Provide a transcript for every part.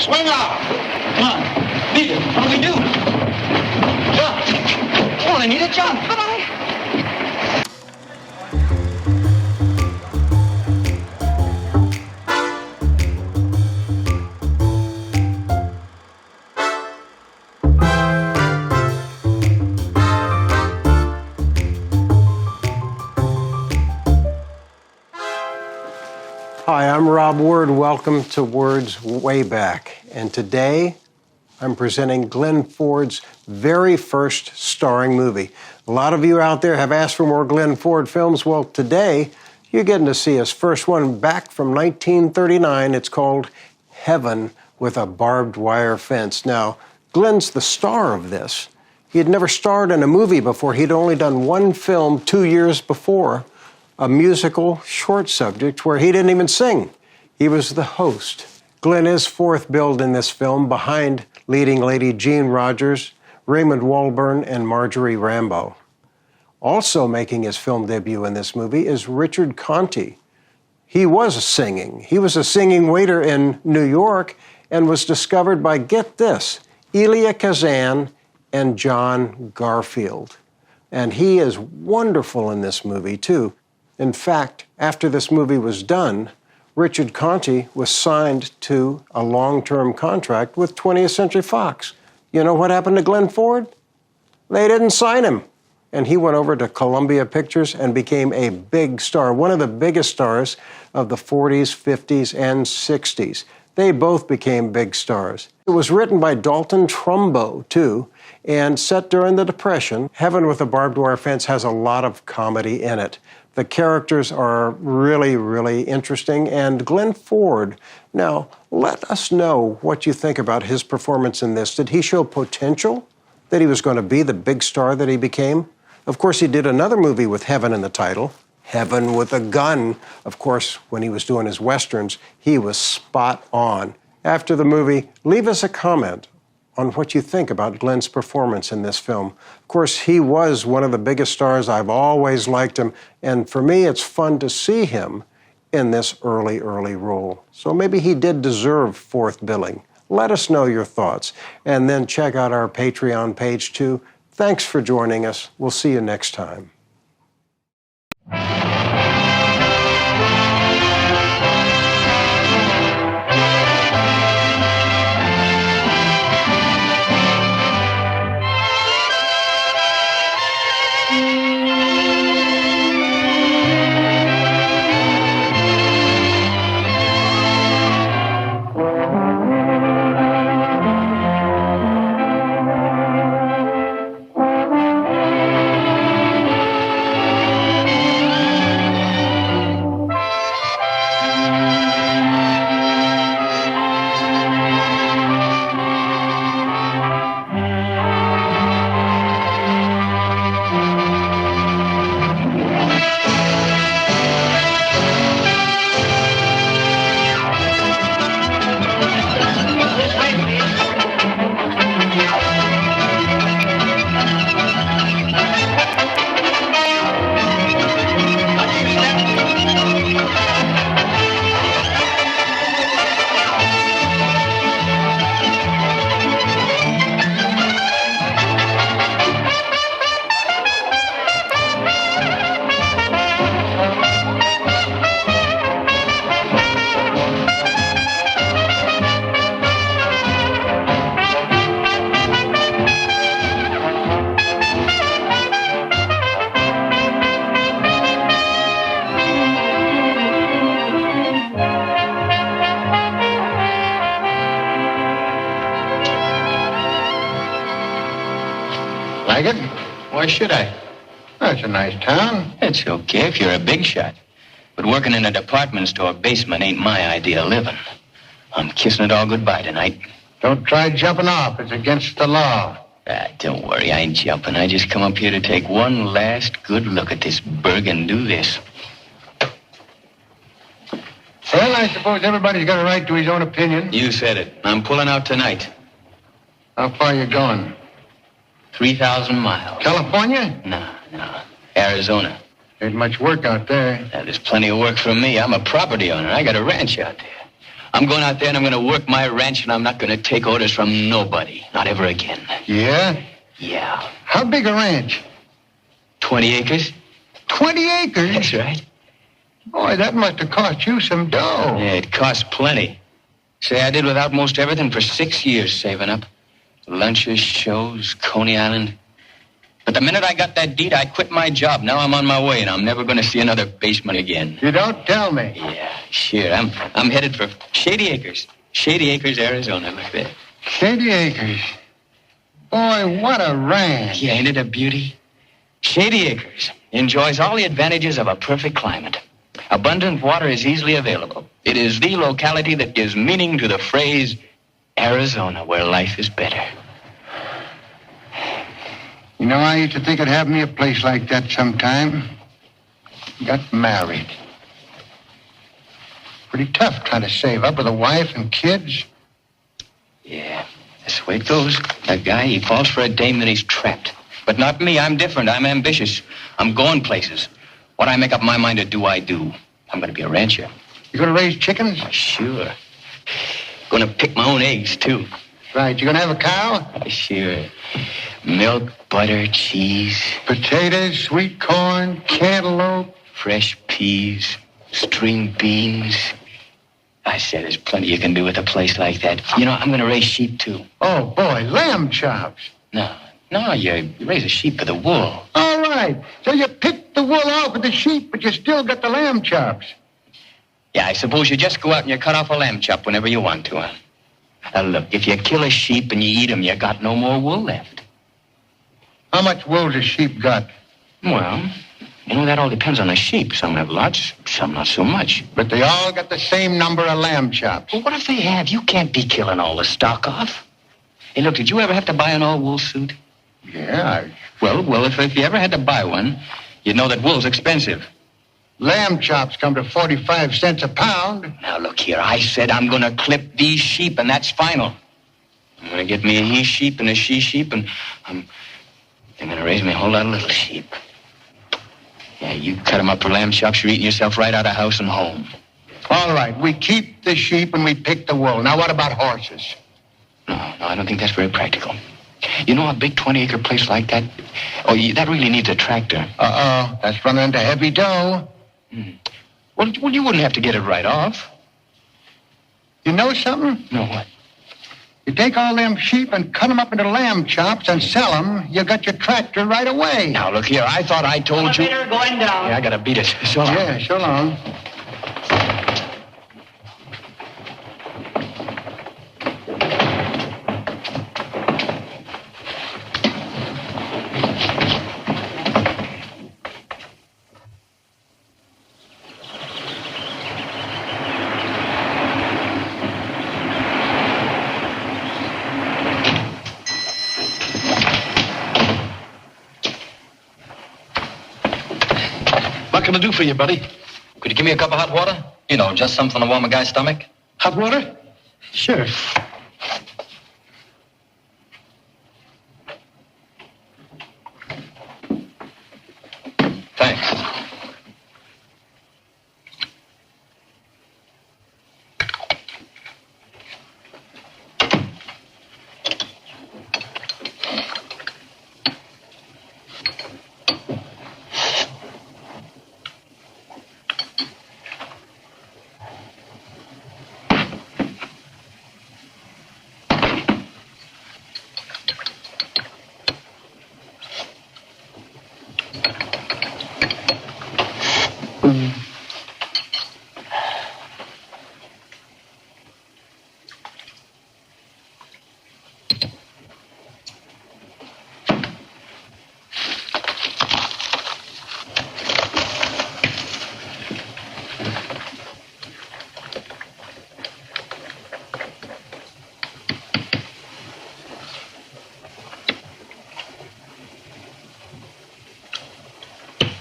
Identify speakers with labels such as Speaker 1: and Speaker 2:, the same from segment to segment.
Speaker 1: Swing out! Come on. Anita, what do we do? Jump! Come on, Anita, jump! But
Speaker 2: Hi, I'm Rob Word. Welcome to Word's Way Back. And today, I'm presenting Glenn Ford's very first starring movie. A lot of you out there have asked for more Glenn Ford films. Well, today, you're getting to see his first one back from 1939. It's called Heaven with a Barbed Wire Fence. Now, Glenn's the star of this. He had never starred in a movie before. He'd only done one film 2 years before, a musical short subject where he didn't even sing. He was the host. Glenn is fourth billed in this film behind leading lady Jean Rogers, Raymond Walburn, and Marjorie Rambeau. Also making his film debut in this movie is Richard Conte. He was singing. He was a singing waiter in New York and was discovered by, get this, Elia Kazan and John Garfield. And he is wonderful in this movie, too. In fact, after this movie was done, Richard Conte was signed to a long-term contract with 20th Century Fox. You know what happened to Glenn Ford? They didn't sign him. And he went over to Columbia Pictures and became a big star, one of the biggest stars of the 40s, 50s, and 60s. They both became big stars. It was written by Dalton Trumbo, too, and set during the Depression. Heaven with a Barbed Wire Fence has a lot of comedy in it. The characters are really, really interesting. And Glenn Ford, now, let us know what you think about his performance in this. Did he show potential that he was going to be the big star that he became? Of course, he did another movie with Heaven in the title, Heaven with a Gun. Of course, when he was doing his Westerns, he was spot on. After the movie, leave us a comment on what you think about Glenn's performance in this film. Of course, he was one of the biggest stars. I've always liked him. And for me, it's fun to see him in this early role. So maybe he did deserve fourth billing. Let us know your thoughts. And then check out our Patreon page, too. Thanks for joining us. We'll see you next time.
Speaker 3: Like it? Why should I? Oh, it's a nice town.
Speaker 4: It's okay if you're a big shot. But working in a department store basement ain't my idea of living. I'm kissing it all goodbye tonight.
Speaker 3: Don't try jumping off. It's against the law.
Speaker 4: Don't worry, I ain't jumping. I just come up here to take one last good look at this burg and do this.
Speaker 3: Well, I suppose everybody's got a right to his own opinion.
Speaker 4: You said it. I'm pulling out tonight.
Speaker 3: How far are you going?
Speaker 4: 3,000 miles.
Speaker 3: California?
Speaker 4: No. Arizona.
Speaker 3: Ain't much work out there.
Speaker 4: There's plenty of work for me. I'm a property owner. I got a ranch out there. I'm going out there and I'm going to work my ranch, and I'm not going to take orders from nobody. Not ever again.
Speaker 3: Yeah?
Speaker 4: Yeah.
Speaker 3: How big a ranch?
Speaker 4: 20 acres?
Speaker 3: 20 acres?
Speaker 4: That's right.
Speaker 3: Boy, that must have cost you some dough.
Speaker 4: Yeah, it costs plenty. Say, I did without most everything for 6 years saving up. Lunches, shows, Coney Island. But the minute I got that deed, I quit my job. Now I'm on my way, and I'm never going to see another basement again.
Speaker 3: You don't tell me.
Speaker 4: Yeah, sure. I'm headed for Shady Acres. Shady Acres, Arizona. Look there.
Speaker 3: Shady Acres. Boy, what a ranch.
Speaker 4: Yeah, ain't it a beauty? Shady Acres enjoys all the advantages of a perfect climate. Abundant water is easily available. It is the locality that gives meaning to the phrase, Arizona, where life is better.
Speaker 3: You know, I used to think I'd have me a place like that sometime. Got married. Pretty tough trying to save up with a wife and kids.
Speaker 4: Yeah, that's the way it goes. That guy, he falls for a dame, then he's trapped. But not me. I'm different. I'm ambitious. I'm going places. What I make up my mind to do, I do. I'm going to be a rancher.
Speaker 3: You gonna raise chickens?
Speaker 4: Oh, sure. Going to pick my own eggs, too.
Speaker 3: Right. You gonna have a cow?
Speaker 4: Oh, sure. Milk, butter, cheese,
Speaker 3: Potatoes, sweet corn, cantaloupe.
Speaker 4: fresh peas, string beans. I said there's plenty you can do with a place like that. You know, I'm going to raise sheep, too.
Speaker 3: Oh, boy, lamb chops.
Speaker 4: No, you raise a sheep for the wool.
Speaker 3: All right. So you pick the wool off of the sheep, but you still got the lamb chops.
Speaker 4: Yeah, I suppose you just go out and you cut off a lamb chop whenever you want to, huh? Now, look, if you kill a sheep and you eat him, you got no more wool left.
Speaker 3: How much wool does sheep got?
Speaker 4: Well, you know, that all depends on the sheep. Some have lots, some not so much.
Speaker 3: But they all got the same number of lamb chops.
Speaker 4: Well, what if they have? You can't be killing all the stock off. Hey, look, did you ever have to buy an all-wool suit?
Speaker 3: Yeah.
Speaker 4: Well, if you ever had to buy one, you'd know that wool's expensive.
Speaker 3: Lamb chops come to 45 cents a pound.
Speaker 4: Now, look here. I said I'm going to clip these sheep, and that's final. I'm going to get me a he sheep and a she sheep, and they're going to raise me a whole lot of little sheep. Yeah, you cut them up for lamb chops, you're eating yourself right out of house and home.
Speaker 3: All right, we keep the sheep and we pick the wool. Now, what about horses?
Speaker 4: No, I don't think that's very practical. You know, a big 20-acre place like that, that really needs a tractor.
Speaker 3: Uh-oh, that's running into heavy dough.
Speaker 4: Well, you wouldn't have to get it right off.
Speaker 3: You know something?
Speaker 4: No, what?
Speaker 3: You take all them sheep and cut them up into lamb chops and sell them, you got your tractor right away.
Speaker 4: Now, look here, I thought I told you...
Speaker 1: Elevator going down.
Speaker 4: Yeah, I gotta beat it. So long.
Speaker 3: Yeah, so long.
Speaker 5: What can I do for you, buddy?
Speaker 4: Could you give me a cup of hot water? You know, just something to warm a guy's stomach.
Speaker 5: Hot water? Sure.
Speaker 4: Thanks.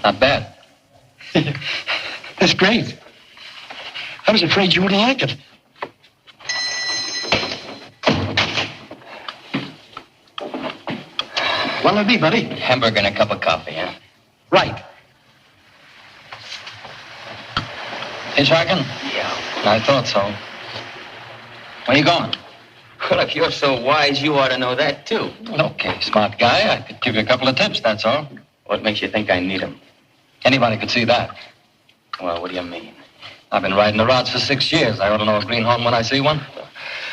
Speaker 4: Not bad.
Speaker 5: That's great. I was afraid you wouldn't like it. What'll it be, buddy?
Speaker 4: Hamburger and a cup of coffee, huh?
Speaker 5: Right.
Speaker 4: Hitchhiking? Yeah. I thought so.
Speaker 5: Where you going?
Speaker 4: Well, if you're so wise, you ought to know that, too.
Speaker 5: Okay, smart guy. I could give you a couple of tips, that's all.
Speaker 4: What makes you think I need them?
Speaker 5: Anybody could see that.
Speaker 4: Well, what do you mean?
Speaker 5: I've been riding the rods for 6 years. I ought to know a greenhorn when I see one.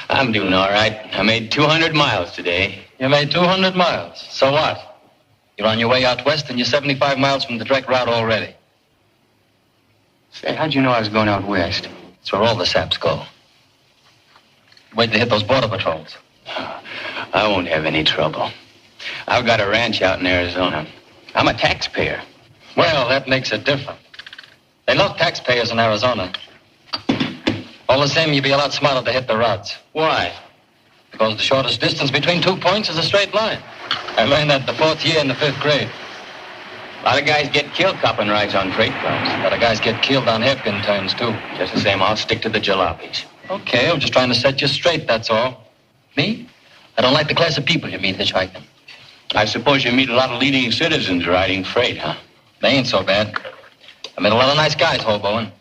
Speaker 4: I'm doing all right. I made 200 miles today.
Speaker 5: You made 200 miles. So what? You're on your way out west and you're 75 miles from the direct route already.
Speaker 4: Say, how'd you know I was going out west?
Speaker 5: That's where all the saps go. Wait to hit those border patrols.
Speaker 4: I won't have any trouble. I've got a ranch out in Arizona. I'm a taxpayer.
Speaker 5: Well, that makes it different. They love taxpayers in Arizona. All the same, you'd be a lot smarter to hit the rods.
Speaker 4: Why?
Speaker 5: Because the shortest distance between 2 points is a straight line. I learned that the 4th year in the 5th grade.
Speaker 4: A lot of guys get killed copping rides on freight cars.
Speaker 5: A lot of guys get killed on hairpin turns, too.
Speaker 4: Just the same, I'll stick to the jalopies.
Speaker 5: Okay, I'm just trying to set you straight, that's all. Me? I don't like the class of people you meet hitchhiking.
Speaker 4: I suppose you meet a lot of leading citizens riding freight, huh?
Speaker 5: They ain't so bad. I met a lot of nice guys hoboing.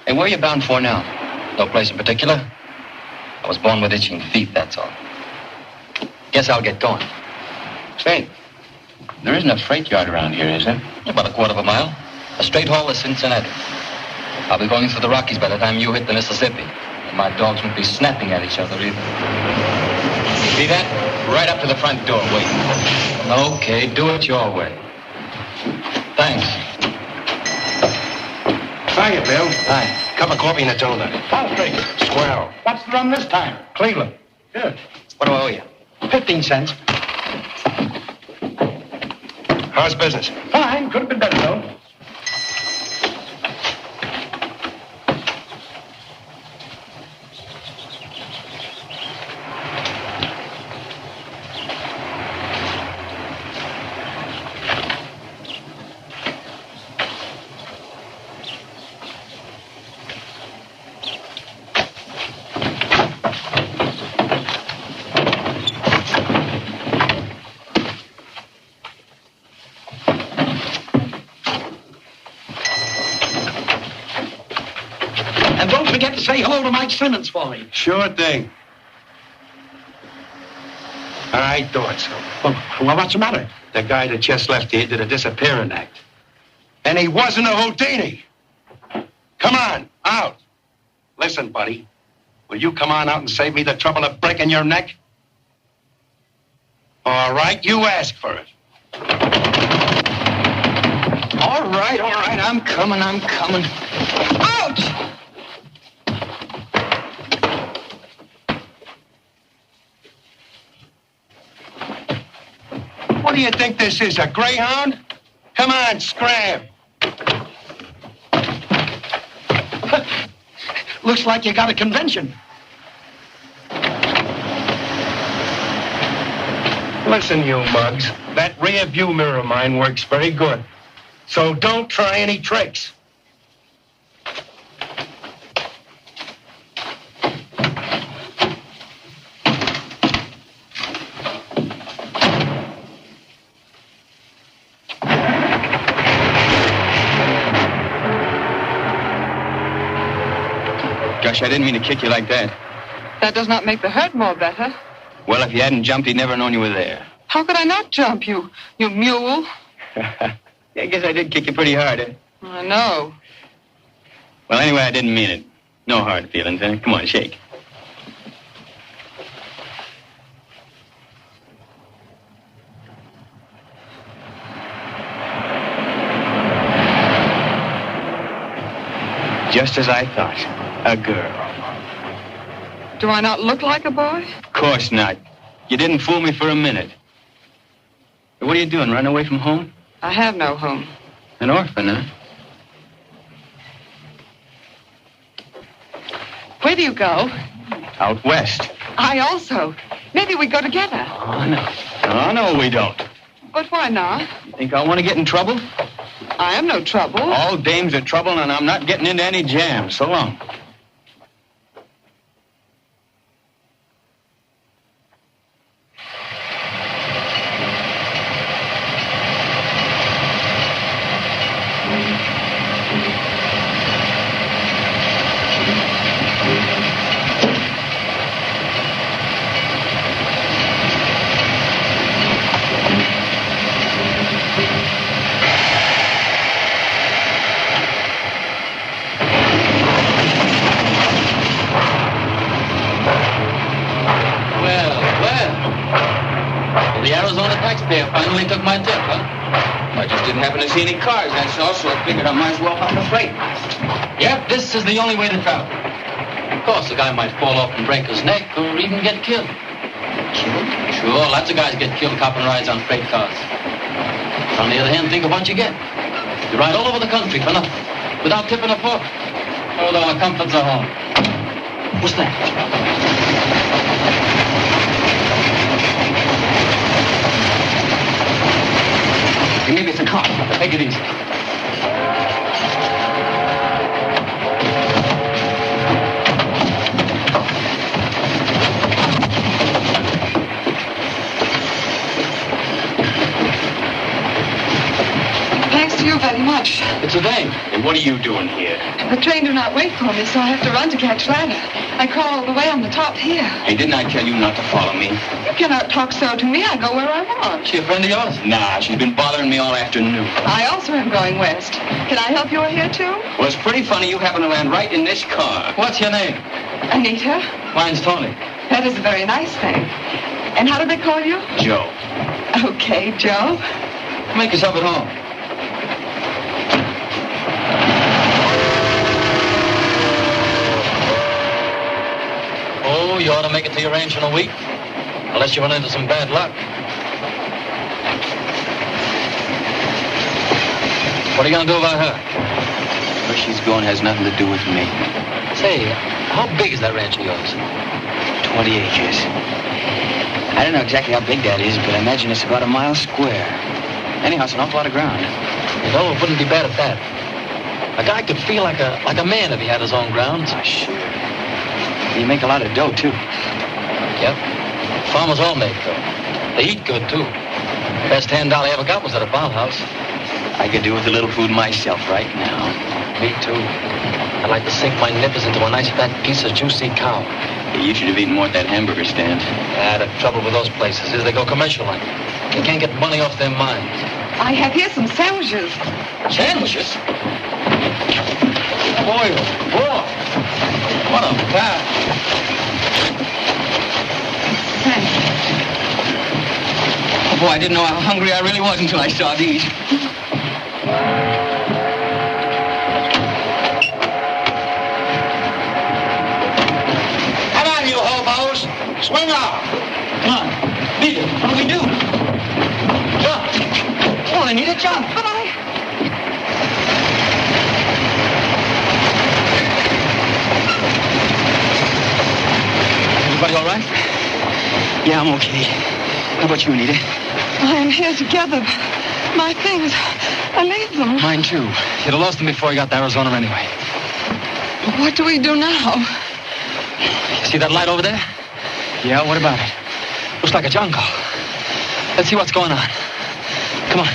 Speaker 4: Hey, where are you bound for now?
Speaker 5: No place in particular. I was born with itching feet, that's all. Guess I'll get going.
Speaker 4: Say, there isn't a freight yard around here, is there?
Speaker 5: About a quarter of a mile. A straight haul to Cincinnati. I'll be going through the Rockies by the time you hit the Mississippi. And my dogs won't be snapping at each other either.
Speaker 4: See that? Right up to the front door, waiting.
Speaker 5: Okay, do it your way. Thanks.
Speaker 6: Hiya, Bill.
Speaker 5: Hi.
Speaker 6: Cup of coffee and a donut.
Speaker 3: Perfect.
Speaker 6: Swell.
Speaker 3: What's the run this time?
Speaker 6: Cleveland.
Speaker 3: Good.
Speaker 4: What do I owe you?
Speaker 3: 15 cents.
Speaker 6: How's business?
Speaker 3: Fine. Could have been better, though. And don't forget to say hello to Mike Simmons for me.
Speaker 6: Sure thing. I thought so.
Speaker 3: Well, what's the matter?
Speaker 6: The guy that just left here did a disappearing act. And he wasn't a Houdini. Come on, out. Listen, buddy. Will you come on out and save me the trouble of breaking your neck? All right, you ask for it.
Speaker 4: All right, I'm coming. Ouch!
Speaker 6: What do you think this is, a greyhound? Come on, scram.
Speaker 3: Looks like you got a convention.
Speaker 6: Listen, you mugs, that rear view mirror of mine works very good. So don't try any tricks.
Speaker 4: Gosh, I didn't mean to kick you like that.
Speaker 7: That does not make the hurt more better.
Speaker 4: Well, if you hadn't jumped, he'd never known you were there.
Speaker 7: How could I not jump, you mule?
Speaker 4: Yeah, I guess I did kick you pretty hard, eh?
Speaker 7: I know.
Speaker 4: Well, anyway, I didn't mean it. No hard feelings, eh? Come on, shake. Just as I thought. A girl.
Speaker 7: Do I not look like a boy?
Speaker 4: Of course not. You didn't fool me for a minute. What are you doing, running away from home?
Speaker 7: I have no home.
Speaker 4: An orphan, huh?
Speaker 7: Where do you go?
Speaker 4: Out west.
Speaker 7: I also. Maybe we go together.
Speaker 4: Oh, no. Oh, no, we don't.
Speaker 7: But why not?
Speaker 4: You think I want to get in trouble?
Speaker 7: I am no trouble.
Speaker 4: All dames are trouble, and I'm not getting into any jam. So long.
Speaker 5: Hey, I finally took my tip, huh?
Speaker 4: I just didn't happen to see any cars, that's all, so I figured I might as well hop the freight.
Speaker 5: Yep, this is the only way to travel. Of course, the guy might fall off and break his neck or even get killed.
Speaker 4: Killed?
Speaker 5: Sure, lots of guys get killed copping rides on freight cars. On the other hand, think of what you get. You ride all over the country for nothing, without tipping a fork. Although our comforts are home. What's that?
Speaker 4: Maybe it's a car.
Speaker 5: Take it easy.
Speaker 7: Thanks to you very much.
Speaker 5: It's a dame.
Speaker 4: And what are you doing here?
Speaker 7: The train do not wait for me, so I have to run to catch ladder. I crawl all the way on the top here.
Speaker 4: Hey, didn't I tell you not to follow me?
Speaker 7: You cannot talk so to me. I go where I want.
Speaker 5: She a friend of yours?
Speaker 4: Nah, she's been bothering me all afternoon.
Speaker 7: I also am going west. Can I help you here too?
Speaker 4: Well, it's pretty funny you happen to land right in this car.
Speaker 5: What's your name?
Speaker 7: Anita?
Speaker 5: Mine's Tony.
Speaker 7: That is a very nice thing. And how do they call you?
Speaker 4: Joe.
Speaker 7: Okay, Joe.
Speaker 5: Make yourself at home. Oh, you ought to make it to your ranch in a week. Unless you run into some bad luck. What are you going to do about her?
Speaker 4: Where she's going has nothing to do with me.
Speaker 5: Say, how big is that ranch of yours?
Speaker 4: 20 acres. I don't know exactly how big that is, but I imagine it's about a mile square. Anyhow, it's an awful lot of ground.
Speaker 5: You know, it wouldn't be bad at that. A guy could feel like a man if he had his own grounds.
Speaker 4: Oh, sure. You make a lot of dough, too.
Speaker 5: Yep. Farmers all make dough. They eat good, too. Best $10 I ever got was at a farmhouse.
Speaker 4: I could do with a little food myself right now.
Speaker 5: Me, too. I'd like to sink my nippers into a nice fat piece of juicy cow.
Speaker 4: You should have eaten more at that hamburger stand.
Speaker 5: The trouble with those places is they go commercial like. They can't get money off their minds.
Speaker 7: I have here some sandwiches.
Speaker 5: Sandwiches? Boy, oh boy. What a pack.
Speaker 7: Thanks.
Speaker 1: Oh, boy, I didn't know how hungry I really was until I saw these.
Speaker 6: Come on, you hobos. Swing off.
Speaker 1: Come on. Beat it. What do we do? Jump. Come on, Anita, jump.
Speaker 7: But
Speaker 5: Everybody all right?
Speaker 4: Yeah, I'm okay. How about you, Anita?
Speaker 7: I am here together. My things, I leave them.
Speaker 5: Mine, too. You'd have lost them before you got to Arizona anyway.
Speaker 7: What do we do now?
Speaker 5: You see that light over there?
Speaker 4: Yeah, what about it?
Speaker 5: Looks like a jungle. Let's see what's going on. Come on.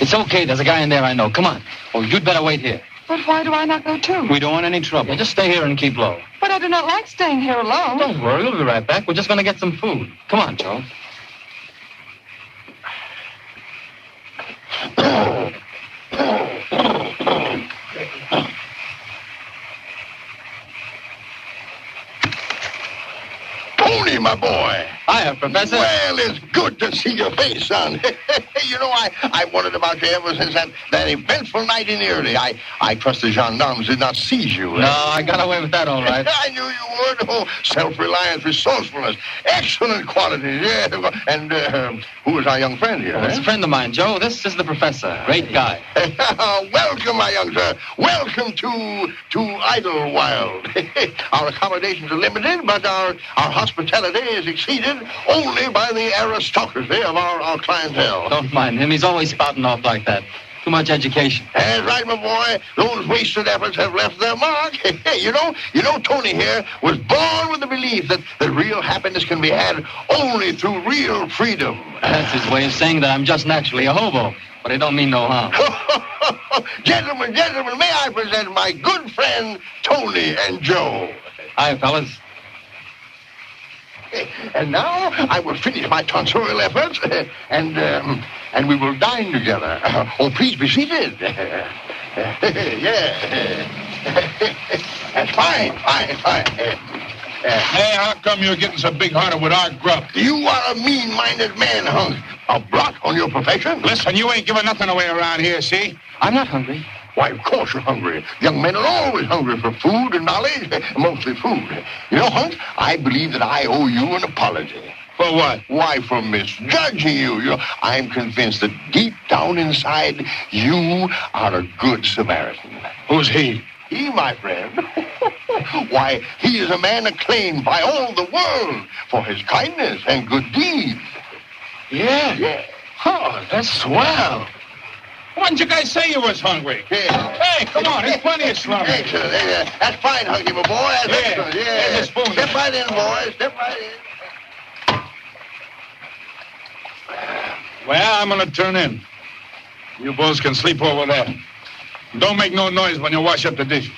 Speaker 5: It's okay. There's a guy in there I know. Come on. Oh, you'd better wait here.
Speaker 7: But why do I not go too?
Speaker 4: We don't want any trouble.
Speaker 5: Yeah, just stay here and keep low.
Speaker 7: But I do not like staying here alone.
Speaker 5: Don't worry. We'll be right back. We're just going to get some food. Come on, Joe.
Speaker 8: Tony, my boy.
Speaker 5: Hiya, Professor.
Speaker 8: Well, it's good to see your face, son. You know, I wondered about you ever since that eventful night in Erie. I trust the gendarmes did not seize you.
Speaker 5: No, I got away with that all right.
Speaker 8: I knew you would. Oh, self-reliance, resourcefulness, excellent qualities. Yeah. And who is our young friend here?
Speaker 5: Well, it's a friend of mine, Joe. This is the professor. Great guy.
Speaker 8: Welcome, my young sir. Welcome to Idlewild. Our accommodations are limited, but our hospitality is exceeded only by the aristocracy of our clientele.
Speaker 5: Don't mind him. He's always spouting off like that. Too much education.
Speaker 8: That's right, my boy. Those wasted efforts have left their mark. You know, Tony here was born with the belief that real happiness can be had only through real freedom.
Speaker 5: That's his way of saying that I'm just naturally a hobo, but it don't mean no harm.
Speaker 8: Gentlemen, may I present my good friend, Tony and Joe.
Speaker 5: Hi, fellas.
Speaker 8: And now I will finish my tonsorial efforts, and we will dine together. Oh, please be seated. Yeah. That's fine.
Speaker 6: Hey, how come you're getting so big-hearted with our grub?
Speaker 8: You are a mean-minded man, Hunk. A blot on your profession.
Speaker 6: Listen, you ain't giving nothing away around here, see?
Speaker 5: I'm not hungry.
Speaker 8: Why, of course you're hungry. Young men are always hungry for food and knowledge, mostly food. You know, Hunk, I believe that I owe you an apology.
Speaker 6: For what?
Speaker 8: Why, for misjudging you. I'm convinced that deep down inside, you are a good Samaritan.
Speaker 6: Who's he?
Speaker 8: He, my friend. Why, he is a man acclaimed by all the world for his kindness and good deeds.
Speaker 6: Yeah? Oh, that's swell. Why didn't you guys say you was hungry?
Speaker 8: Yeah.
Speaker 6: Hey, come on, there's plenty of slum.
Speaker 8: Excellent. That's fine, Hunky, my boy. That's excellent. Yeah.
Speaker 6: There's a spoon.
Speaker 8: Step right in, boys. Step right in.
Speaker 6: Well, I'm going to turn in. You boys can sleep over there. Don't make no noise when you wash up the dishes.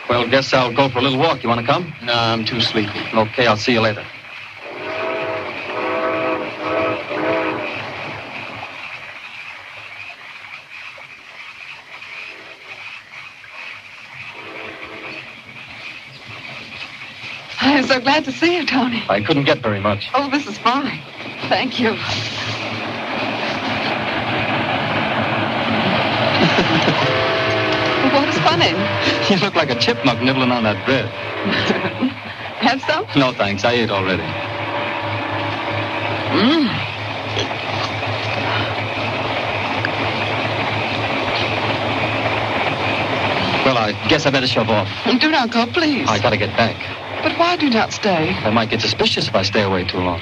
Speaker 5: Well, guess I'll go for a little walk. You want to come?
Speaker 4: No, I'm too sleepy.
Speaker 5: Okay, I'll see you later.
Speaker 7: I'm so glad to see you, Tony.
Speaker 5: I couldn't get very much.
Speaker 7: Oh, this is fine. Thank you. What is funny?
Speaker 5: You look like a chipmunk nibbling on that bread.
Speaker 7: Have some?
Speaker 5: No, thanks. I ate already. Well, I guess I better shove off.
Speaker 7: Do not go, please.
Speaker 5: I gotta get back.
Speaker 7: But why do not stay?
Speaker 5: I might get suspicious if I stay away too long.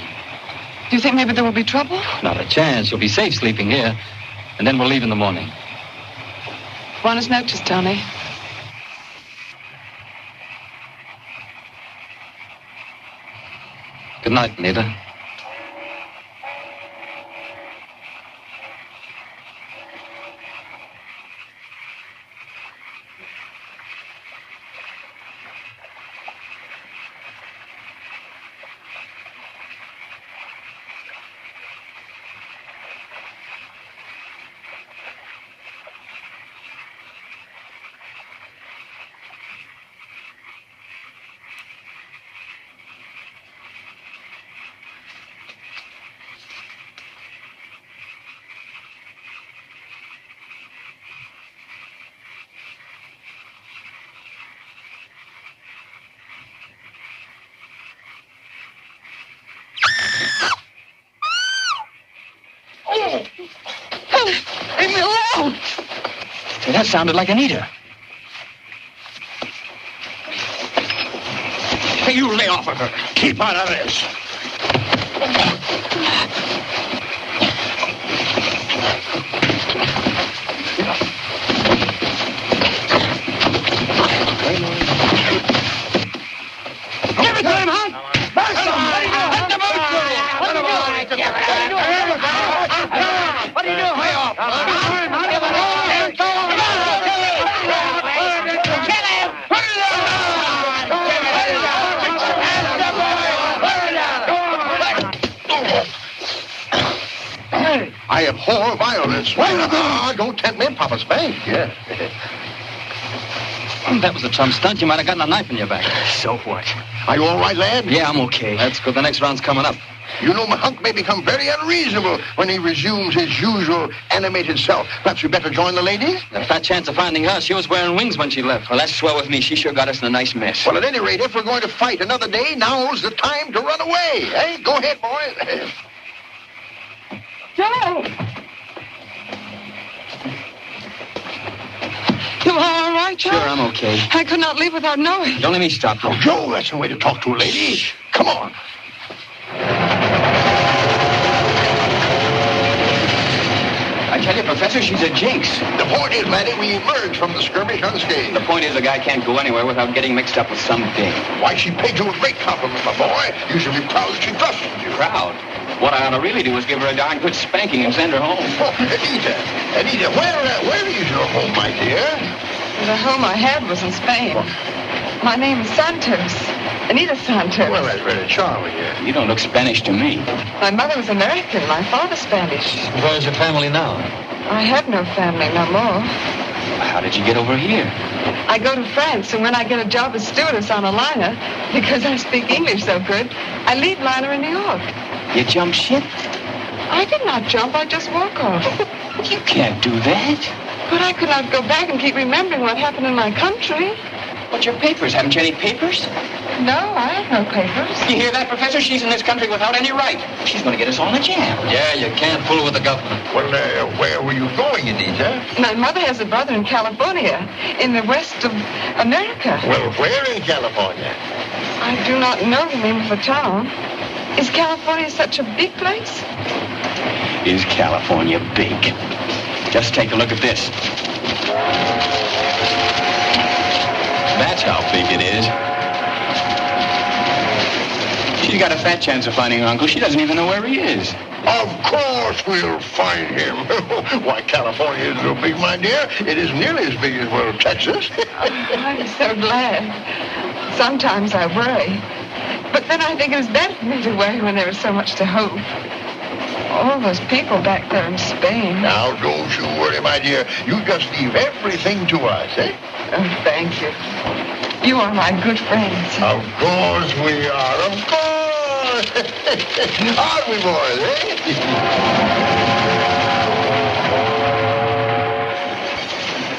Speaker 7: Do you think maybe there will be trouble?
Speaker 5: Not a chance. You'll be safe sleeping here. And then we'll leave in the morning.
Speaker 7: Buenas noches, Tony.
Speaker 5: Good night, Anita.
Speaker 7: Leave me alone!
Speaker 4: Hey, that sounded like Anita. Hey, you lay off of her. Keep out of this. Give it to him, Hunt! Let the boot go! What are you doing? Lay off!
Speaker 8: I abhor violence. Don't tempt me, Papa Spank. Yeah.
Speaker 5: That was a chum stunt. You might have gotten a knife in your back.
Speaker 4: So what?
Speaker 8: Are you all right, lad?
Speaker 4: Yeah, I'm okay.
Speaker 5: That's good. The next round's coming up.
Speaker 8: You know, my hunk may become very unreasonable when he resumes his usual animated self. Perhaps we better join the ladies?
Speaker 5: A fat chance of finding her. She was wearing wings when she left.
Speaker 4: Well, that's swell with me. She sure got us in a nice mess.
Speaker 8: Well, at any rate, if we're going to fight another day, now's the time to run away. Hey, go ahead, boys.
Speaker 7: Joe! You are all right, Joe?
Speaker 4: Sure, I'm okay.
Speaker 7: I could not leave without knowing.
Speaker 4: Don't let me stop you.
Speaker 8: Oh, Joe, that's the way to talk to a lady. Come on.
Speaker 4: I tell you, Professor, she's a jinx.
Speaker 8: The point is, Matty, we emerged from the skirmish unscathed.
Speaker 4: The point is, a guy can't go anywhere without getting mixed up with some dame.
Speaker 8: Why, she paid you a great compliment, my boy. You should be proud that she trusted you.
Speaker 4: Proud? What I ought to really do is give her a darn good spanking and send her home.
Speaker 8: Oh, Anita, where is your home, my dear?
Speaker 7: The home I had was in Spain. My name is Santos. Anita Santos.
Speaker 8: Well, that's very charming, yeah.
Speaker 4: You don't look Spanish to me.
Speaker 7: My mother was American. My father Spanish.
Speaker 5: Where's your family now?
Speaker 7: I have no family no more.
Speaker 4: How did you get over here?
Speaker 7: I go to France, and when I get a job as stewardess on a liner, because I speak English so good, I leave liner in New York.
Speaker 4: You jump ship?
Speaker 7: I did not jump. I just walk off.
Speaker 4: You can't do that.
Speaker 7: But I could not go back and keep remembering what happened in my country.
Speaker 4: What's your papers? Haven't you any papers?
Speaker 7: No, I have no papers.
Speaker 4: You hear that, Professor? She's in this country without any right. She's going to get us all in a jam.
Speaker 5: Yeah, you can't fool with the government.
Speaker 8: Well, where were you going, Anita?
Speaker 7: My mother has a brother in California, in the west of America.
Speaker 8: Well, where in California?
Speaker 7: I do not know the name of the town. Is California such a big place?
Speaker 4: Is California big? Just take a look at this. That's how big it is. She's got a fat chance of finding her uncle. She doesn't even know where he is.
Speaker 8: Of course we'll find him. Why, California is so big, my dear. It is nearly as big as, well, Texas.
Speaker 7: I'm so glad. Sometimes I worry. But then I think it was better for me to worry when there was so much to hope. All those people back there in Spain.
Speaker 8: Now, don't you worry, my dear. You just leave everything to us, eh?
Speaker 7: Oh, thank you. You are my good friends.
Speaker 8: Of course we are. Of course. Aren't we, boys, eh?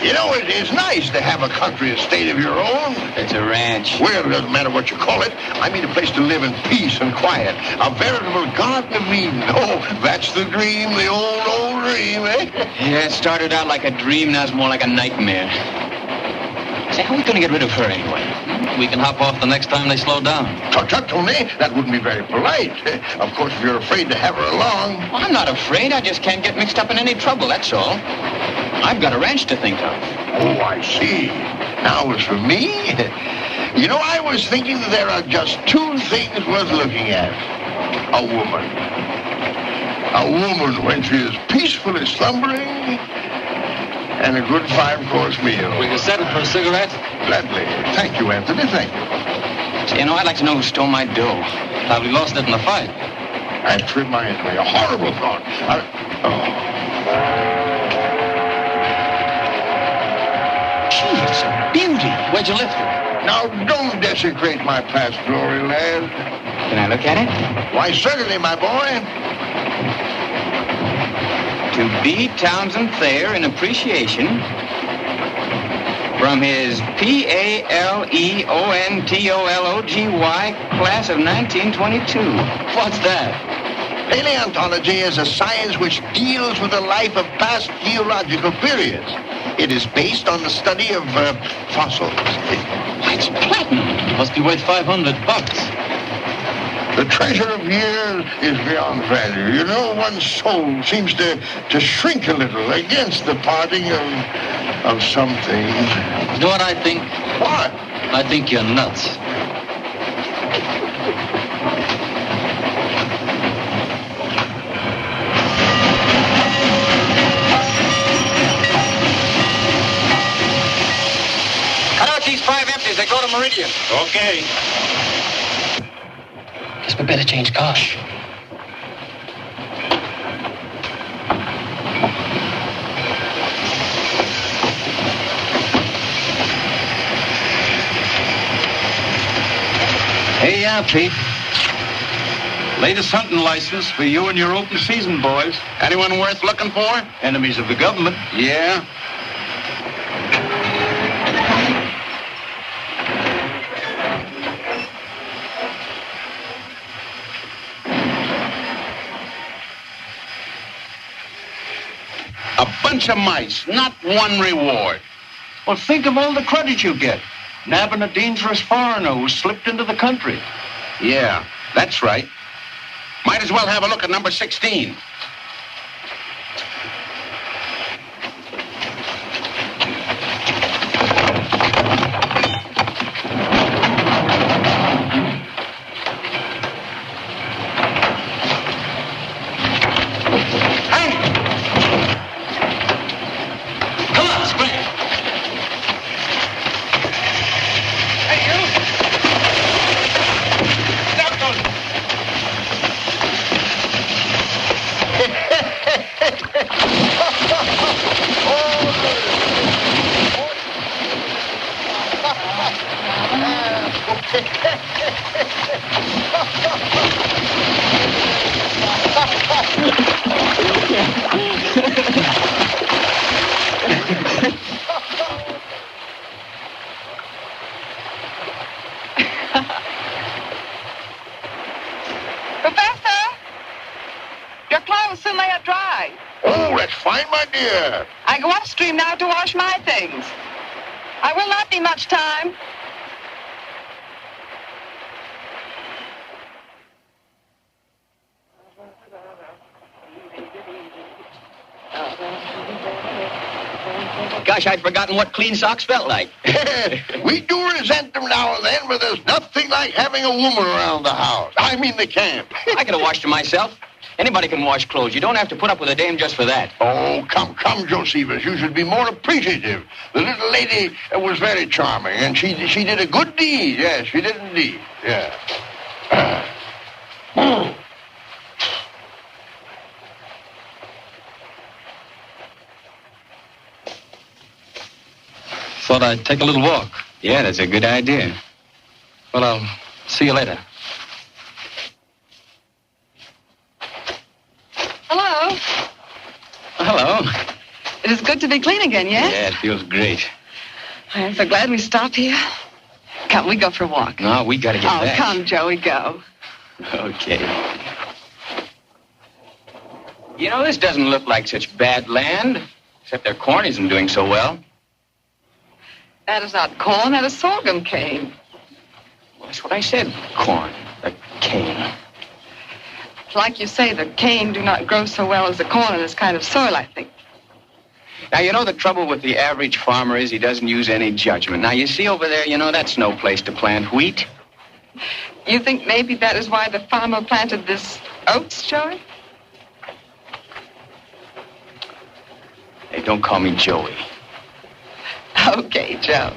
Speaker 8: You know, it's nice to have a country estate of your own.
Speaker 4: It's a ranch.
Speaker 8: Well, it doesn't matter what you call it. I mean a place to live in peace and quiet. A veritable Garden of Eden. Oh, that's the dream, the old dream, eh?
Speaker 4: Yeah, it started out like a dream, now it's more like a nightmare. Say, how are we going to get rid of her anyway?
Speaker 5: We can hop off the next time they slow down.
Speaker 8: Tut, Tony, that wouldn't be very polite. Of course, if you're afraid to have her along.
Speaker 4: Well, I'm not afraid. I just can't get mixed up in any trouble, that's all. I've got a ranch to think of.
Speaker 8: Oh, I see. Now, as for me, you know, I was thinking that there are just two things worth looking at. A woman. A woman when she is peacefully slumbering, and a good 5-course meal.
Speaker 5: We can settle for a cigarette.
Speaker 8: Gladly. Thank you, Anthony. Thank you.
Speaker 4: So, you know, I'd like to know who stole my dough.
Speaker 5: Probably lost it in the fight.
Speaker 8: That reminds me, a horrible thought.
Speaker 4: She's a beauty.
Speaker 5: Where'd you lift her?
Speaker 8: Now, don't desecrate my past glory, lad.
Speaker 4: Can I look at it?
Speaker 8: Why, certainly, my boy.
Speaker 4: To B. Townsend Thayer in appreciation from his Paleontology class of 1922.
Speaker 5: What's that?
Speaker 8: Paleontology is a science which deals with the life of past geological periods. It is based on the study of fossils.
Speaker 4: It's platinum.
Speaker 5: Must be worth $500.
Speaker 8: The treasure of years is beyond value. You know, one's soul seems to shrink a little against the parting of some things.
Speaker 5: You know what I think?
Speaker 8: What?
Speaker 5: I think you're nuts.
Speaker 4: Cut out these 5 empties. They go to Meridian.
Speaker 8: Okay.
Speaker 5: Guess we better change cars.
Speaker 4: Hey, Pete.
Speaker 6: Latest hunting license for you and your open season, boys.
Speaker 8: Anyone worth looking for?
Speaker 6: Enemies of the government.
Speaker 8: Yeah. A bunch of mice, not one reward.
Speaker 6: Well, think of all the credit you get. Nabbing a dangerous foreigner who slipped into the country.
Speaker 8: Yeah, that's right. Might as well have a look at number 16.
Speaker 7: Professor, your clothes soon lay out dry.
Speaker 8: Oh, that's fine, my dear.
Speaker 7: I go upstream now to wash my things. I will not be much time.
Speaker 4: Gosh, I'd forgotten what clean socks felt like.
Speaker 8: We do resent them now and then, but there's nothing like having a woman around the house. I mean the camp.
Speaker 4: I could have washed them myself. Anybody can wash clothes. You don't have to put up with a dame just for that.
Speaker 8: Oh, come, Josephus. You should be more appreciative. The little lady was very charming, and she did a good deed. Yes, she did indeed. Yeah.
Speaker 5: Thought I'd take a little walk.
Speaker 4: Yeah, that's a good idea.
Speaker 5: Well, I'll see you later.
Speaker 7: Hello.
Speaker 4: Hello.
Speaker 7: It is good to be clean again, yes?
Speaker 4: Yeah, it feels great.
Speaker 7: I'm so glad we stopped here. Come, we go for a walk.
Speaker 4: No, we gotta get back.
Speaker 7: Come, Joey, go.
Speaker 4: Okay. You know, this doesn't look like such bad land, except their corn isn't doing so well.
Speaker 7: That is not corn, that is sorghum cane.
Speaker 4: Well, that's what I said, corn, the cane.
Speaker 7: Like you say, the cane do not grow so well as the corn in this kind of soil, I think.
Speaker 4: Now, you know, the trouble with the average farmer is he doesn't use any judgment. Now, you see over there, you know, that's no place to plant wheat.
Speaker 7: You think maybe that is why the farmer planted this oats, Joey?
Speaker 4: Hey, don't call me Joey.
Speaker 7: Okay, Joe.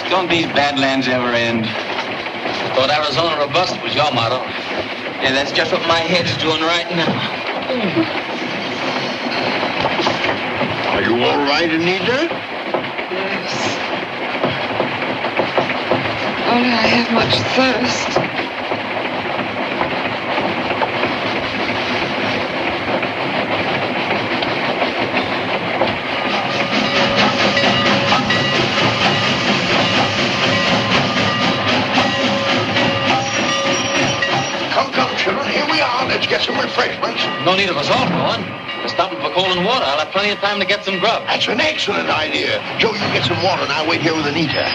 Speaker 4: Don't these badlands ever end?
Speaker 5: Thought Arizona or bust was your motto.
Speaker 4: Yeah, that's just what my head's doing right now.
Speaker 8: Are you all right, Anita?
Speaker 7: Yes. Only I have much thirst.
Speaker 8: Come, children. Here we are. Let's get some refreshments.
Speaker 5: No need of us all going. We're stopping for coal and water. I'll have plenty of time to get some grub.
Speaker 8: That's an excellent idea. Joe, you get some water and I'll wait here with Anita.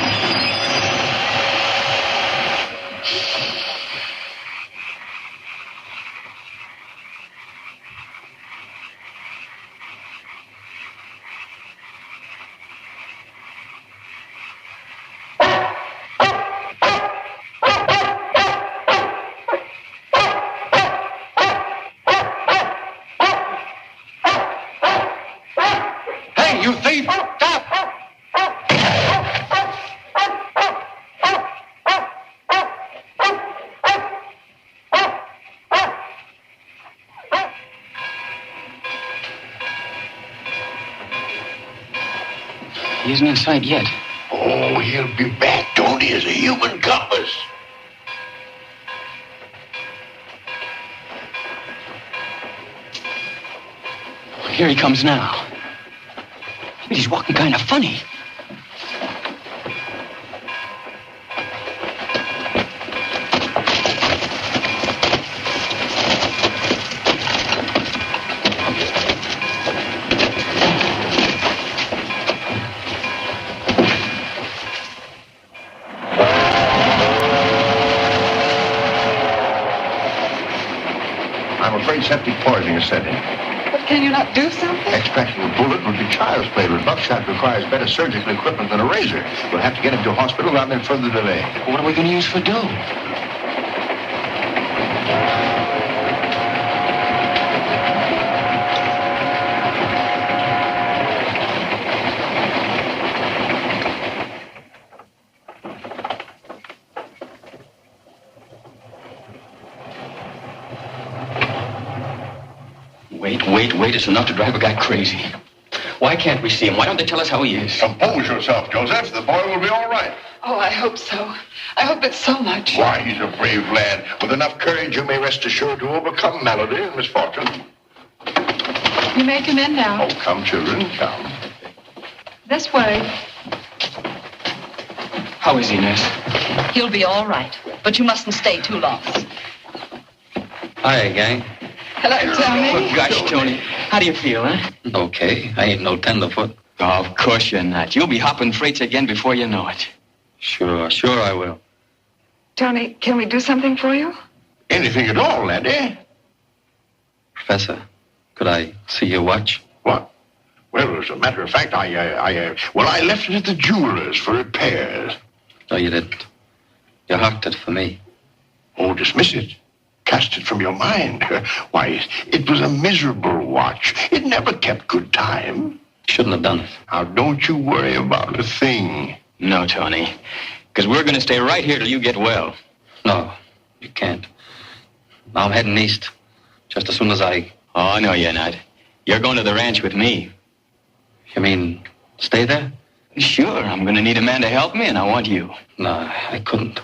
Speaker 6: Hey, you thief! Stop!
Speaker 4: He isn't in sight yet.
Speaker 8: Oh, he'll be back, Tony, as a human compass.
Speaker 4: Here he comes now. He's walking kind of funny.
Speaker 8: I'm afraid septic poisoning is setting.
Speaker 7: But can you not do something?
Speaker 8: Extracting a bullet would be child's play, but buckshot requires better surgical equipment than a razor. We'll have to get him to a hospital without any further delay.
Speaker 4: What are we going to use for dough? Wait. It's enough to drive a guy crazy. Why can't we see him? Why don't they tell us how he is?
Speaker 8: Compose yourself, Joseph. The boy will be all right.
Speaker 7: Oh, I hope so. I hope it's so much.
Speaker 8: Why, he's a brave lad. With enough courage, you may rest assured to overcome malady and misfortune.
Speaker 7: You may come in now.
Speaker 8: Oh, come, children, come.
Speaker 7: This way.
Speaker 4: How is he, nurse?
Speaker 9: He'll be all right, but you mustn't stay too long.
Speaker 10: Hi, gang.
Speaker 7: Hello, Tony.
Speaker 4: Oh, gosh, Tony. How do you feel, huh?
Speaker 10: Okay, I ain't no tenderfoot.
Speaker 4: Oh, of course you're not. You'll be hopping freights again before you know it.
Speaker 10: Sure I will.
Speaker 7: Tony, can we do something for you?
Speaker 8: Anything at all, laddie.
Speaker 10: Professor, could I see your watch?
Speaker 8: What? Well, as a matter of fact, I left it at the jeweler's for repairs.
Speaker 10: No, you didn't. You hocked it for me.
Speaker 8: Oh, dismiss it. Cast it from your mind. Why, it was a miserable watch. It never kept good time.
Speaker 10: Shouldn't have done it.
Speaker 8: Now, don't you worry about a thing.
Speaker 4: No, Tony. Because we're going to stay right here till you get well.
Speaker 10: No, you can't. Now I'm heading east. Just as soon as I...
Speaker 4: Oh, no, you're not. You're going to the ranch with me.
Speaker 10: You mean stay there?
Speaker 4: Sure, I'm going to need a man to help me, and I want you.
Speaker 10: No, I couldn't.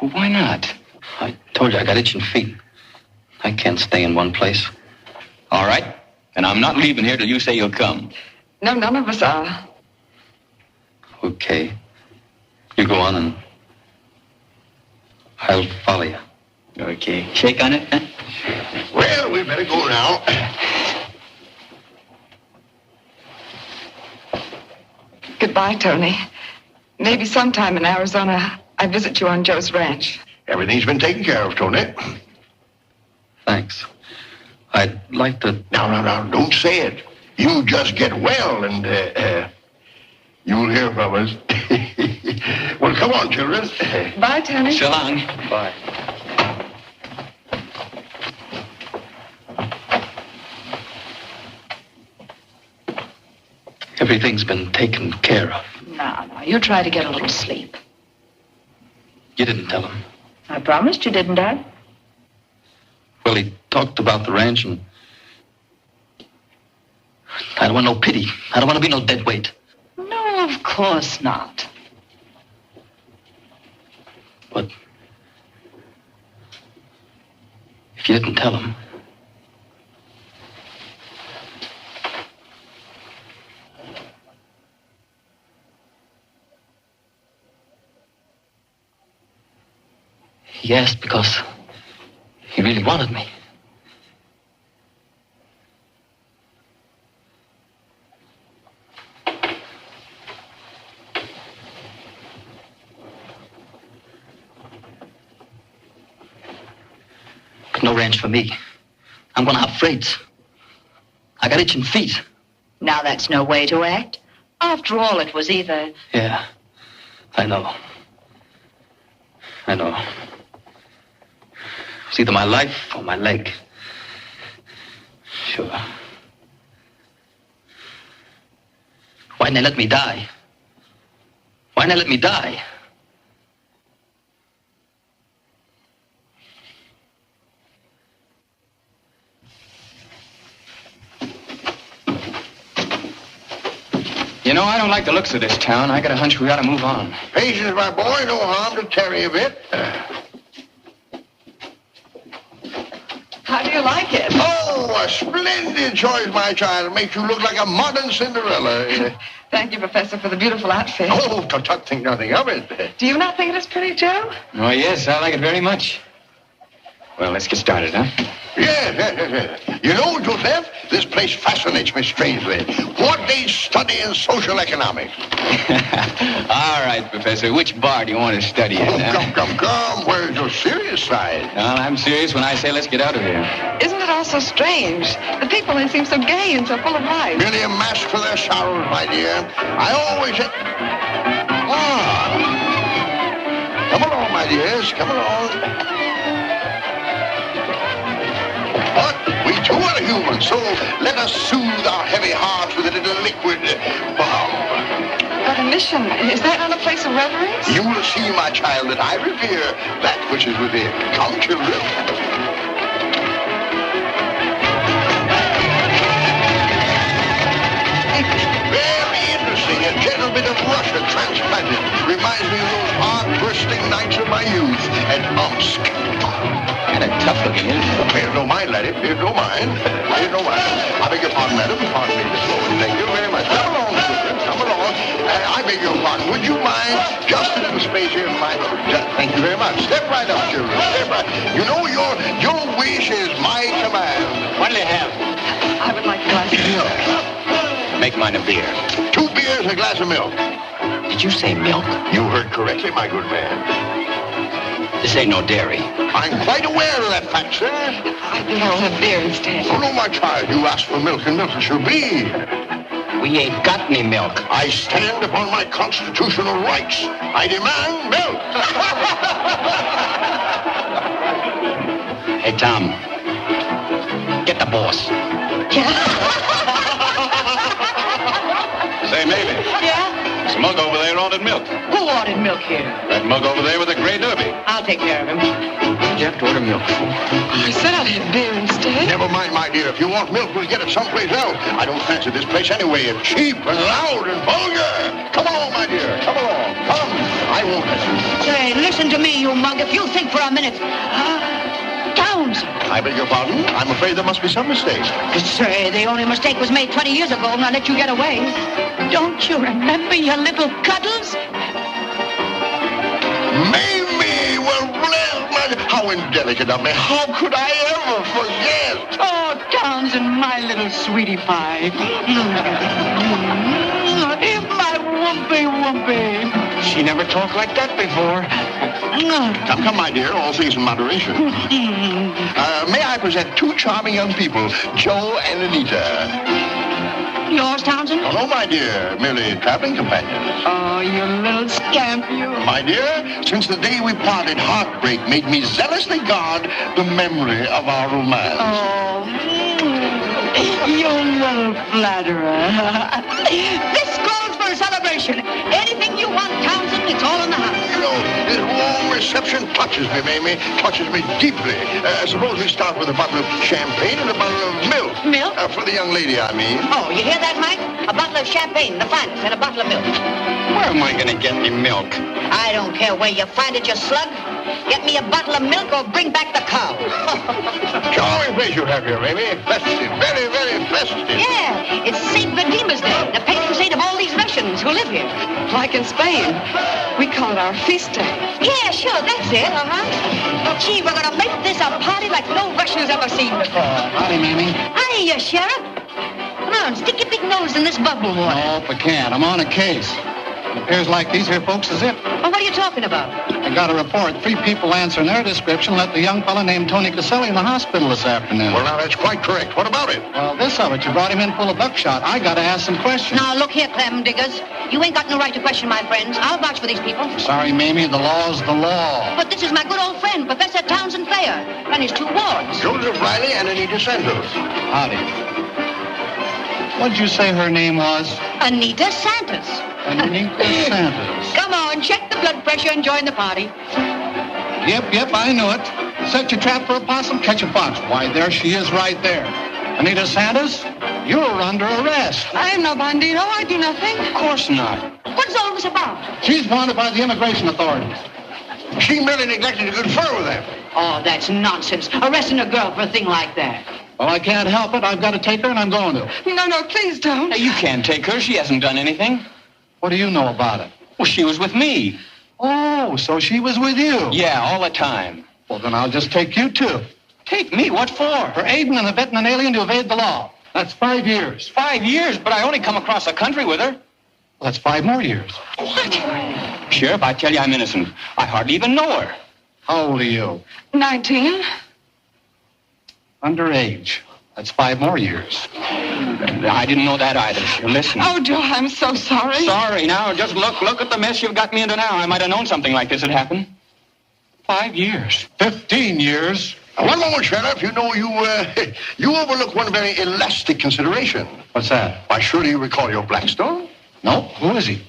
Speaker 4: Well, why not?
Speaker 10: I told you I got itching feet. I can't stay in one place.
Speaker 4: All right. And I'm not leaving here till you say you'll come.
Speaker 7: No, none of us are.
Speaker 10: Okay. You go on and I'll follow you.
Speaker 4: Okay. Shake on it, huh?
Speaker 8: Well, we better go now.
Speaker 7: Goodbye, Tony. Maybe sometime in Arizona, I visit you on Joe's ranch.
Speaker 8: Everything's been taken care of, Tony.
Speaker 10: Thanks. I'd like to...
Speaker 8: Now, don't say it. You just get well and, you'll hear from us. Well, come on, children.
Speaker 7: Bye, Tony.
Speaker 4: So long.
Speaker 10: Bye. Everything's been taken care of.
Speaker 9: No, you try to get a little sleep.
Speaker 10: You didn't tell him.
Speaker 9: I promised you, didn't I?
Speaker 10: Well, he talked about the ranch and... I don't want no pity. I don't want to be no dead weight.
Speaker 9: No, of course not.
Speaker 10: But... if you didn't tell him... He asked because he really wanted me. But no ranch for me. I'm gonna have freights. I got itching feet.
Speaker 9: Now that's no way to act. After all, it was either...
Speaker 10: Yeah, I know. It's either my life or my leg. Sure. Why didn't they let me die? Why didn't they let me die?
Speaker 4: You know, I don't like the looks of this town. I got a hunch we ought to move on.
Speaker 8: Patience, my boy. No harm to tarry a bit.
Speaker 7: How do you like it?
Speaker 8: Oh, a splendid choice, my child. It makes you look like a modern Cinderella.
Speaker 7: Thank you, Professor, for the beautiful outfit.
Speaker 8: Oh, Tut, think nothing of it.
Speaker 7: Do you not think it is pretty, Joe?
Speaker 4: Oh, yes, I like it very much. Well, let's get started, huh?
Speaker 8: Yes. You know, Joseph, this place fascinates me strangely. What they study in social economics.
Speaker 4: All right, Professor. Which bar do you want to study in?
Speaker 8: Oh, come. Where's your serious side?
Speaker 4: Well, I'm serious when I say let's get out of here.
Speaker 7: Isn't it all so strange? The people, they seem so gay and so full of life.
Speaker 8: Merely a mask for their sorrows, my dear. I always said... Come along, my dears. Come along. But we too are human, so let us soothe our heavy hearts with a little liquid balm.
Speaker 7: But a mission, is that not a place of reverence?
Speaker 8: You will see, my child, that I revere that which is within. Come, children. Very interesting. A gentle bit of Russia transplanted. Reminds me of those heart-bursting nights of my youth at Omsk.
Speaker 4: Kind of tough looking, isn't it?
Speaker 8: Please don't mind, laddie. Please don't mind. Please don't mind. I beg your pardon, madam. Pardon me this moment. Thank you very much. Come along, children. Come along. I beg your pardon. Would you mind just a little space here in my... Thank you very much. Step right up, children. Step right. You know, your wish is my command.
Speaker 4: What'll you have?
Speaker 7: I would like a glass of milk.
Speaker 4: Make mine a beer.
Speaker 8: 2 beers and a glass of milk.
Speaker 4: Did you say milk?
Speaker 8: You heard correctly, my good man.
Speaker 4: This ain't no dairy.
Speaker 8: I'm quite aware of that fact, sir.
Speaker 7: I think I'll have beer instead.
Speaker 8: Oh, no, my child. You asked for milk, and milk it shall be.
Speaker 4: We ain't got any milk.
Speaker 8: I stand upon my constitutional rights. I demand milk.
Speaker 4: Hey, Tom. Get the boss.
Speaker 6: Say, Mamie.
Speaker 9: Yeah?
Speaker 6: This mug over there ordered milk.
Speaker 9: Who ordered milk here?
Speaker 6: That mug over there with the gray derby.
Speaker 9: I'll take care of him.
Speaker 4: What'd you have to order milk for?
Speaker 7: I said I'd have beer instead.
Speaker 8: Never mind, my dear. If you want milk, we'll get it someplace else. I don't fancy this place anyway. It's cheap and loud and vulgar. Come along, my dear. Come along. Come. I won't listen.
Speaker 9: Say, listen to me, you mug, if you think for a minute. Townsend.
Speaker 8: I beg your pardon? I'm afraid there must be some mistake.
Speaker 9: Say, the only mistake was made 20 years ago and I let you get away. Don't you remember your little cuddles?
Speaker 8: Mamie, well, bless my... How indelicate of me. How could I ever forget?
Speaker 9: Oh, Townsend, my little sweetie pie. My wumpy.
Speaker 4: She never talked like that before.
Speaker 8: Come, my dear. All things in moderation. May I present 2 charming young people, Joe and Anita.
Speaker 9: Yours, Townsend?
Speaker 8: No, my dear. Merely traveling companions.
Speaker 9: Oh, you little scamp, you.
Speaker 8: My dear, since the day we parted, heartbreak made me zealously guard the memory of our romance.
Speaker 9: Oh, you little flatterer. This calls for a celebration. Anything you want, Townsend, it's all in the house.
Speaker 8: You know, this warm reception touches me, Mamie. Touches me deeply. Suppose we start with a bottle of champagne and a bottle of milk.
Speaker 9: Milk?
Speaker 8: For the young lady, I mean.
Speaker 9: Oh, you hear that, Mike? A bottle of champagne, the finest, and a bottle of milk.
Speaker 4: Where am I going to get any milk?
Speaker 9: I don't care where you find it, you slug. Get me a bottle of milk or bring back the cow.
Speaker 8: Charming place you have here, Mamie. Festive. Very, very festive.
Speaker 9: Yeah, it's St. Redeemer's Day, the patron saint of all these Russians who live here.
Speaker 7: Like in Spain. We call it our feast day.
Speaker 9: Yeah, sure, that's it, Gee, we're gonna make this a party like no Russian's ever seen before.
Speaker 10: Howdy, Mamie.
Speaker 9: Hiya, Sheriff. Come on, stick your big nose in this bubble water.
Speaker 10: No, if I can't. I'm on a case. It appears like these here folks is it.
Speaker 9: Well, what are you talking about?
Speaker 10: I got a report. 3 people answering their description left the young fella named Tony Caselli in the hospital this afternoon.
Speaker 8: Well, now, that's quite correct. What about it?
Speaker 10: Well, this of it, you brought him in full of buckshot. I got to ask some questions.
Speaker 9: Now, look here, Clem Diggers. You ain't got no right to question my friends. I'll vouch for these people.
Speaker 10: Sorry, Mamie, the law's the law.
Speaker 9: But this is my good old friend, Professor Townsend Thayer, and his 2 wards.
Speaker 8: Joseph Riley and Anita Santos.
Speaker 10: Howdy. What'd you say her name was?
Speaker 9: Anita Santos.
Speaker 10: Anita Santos.
Speaker 9: Come on, check the blood pressure and join the party.
Speaker 10: Yep, I knew it. Set your trap for a possum, catch a fox. Why, there she is right there. Anita Santos?
Speaker 3: You're under arrest.
Speaker 7: I am no bandito. I do nothing.
Speaker 4: Of course not.
Speaker 9: What's all this about?
Speaker 3: She's wanted by the immigration authorities.
Speaker 8: She merely neglected to confer with them.
Speaker 9: Oh, that's nonsense. Arresting a girl for a thing like that.
Speaker 3: Well, I can't help it. I've got to take her, and I'm going to.
Speaker 7: No, please don't.
Speaker 4: Hey, you can't take her. She hasn't done anything.
Speaker 3: What do you know about it?
Speaker 4: Well, she was with me.
Speaker 3: Oh, so she was with you.
Speaker 4: Yeah, all the time.
Speaker 3: Well, then I'll just take you, too.
Speaker 4: Take me? What for?
Speaker 3: For aiding and abetting an alien to evade the law. That's 5 years.
Speaker 4: 5 years, but I only come across the country with her.
Speaker 3: Well, that's 5 more years.
Speaker 4: What? Sheriff, I tell you I'm innocent. I hardly even know her.
Speaker 3: How old are you?
Speaker 7: 19.
Speaker 3: Underage. That's 5 more years.
Speaker 4: I didn't know that either. Listen.
Speaker 7: Oh, Joe, I'm so sorry.
Speaker 4: Sorry. Now, just look at the mess you've got me into now. I might have known something like this would happen. 5 years.
Speaker 3: 15 years.
Speaker 8: One moment, Sheriff. You know, you overlook one very elastic consideration.
Speaker 3: What's that?
Speaker 8: Why, surely you recall your Blackstone?
Speaker 3: No. Who is he?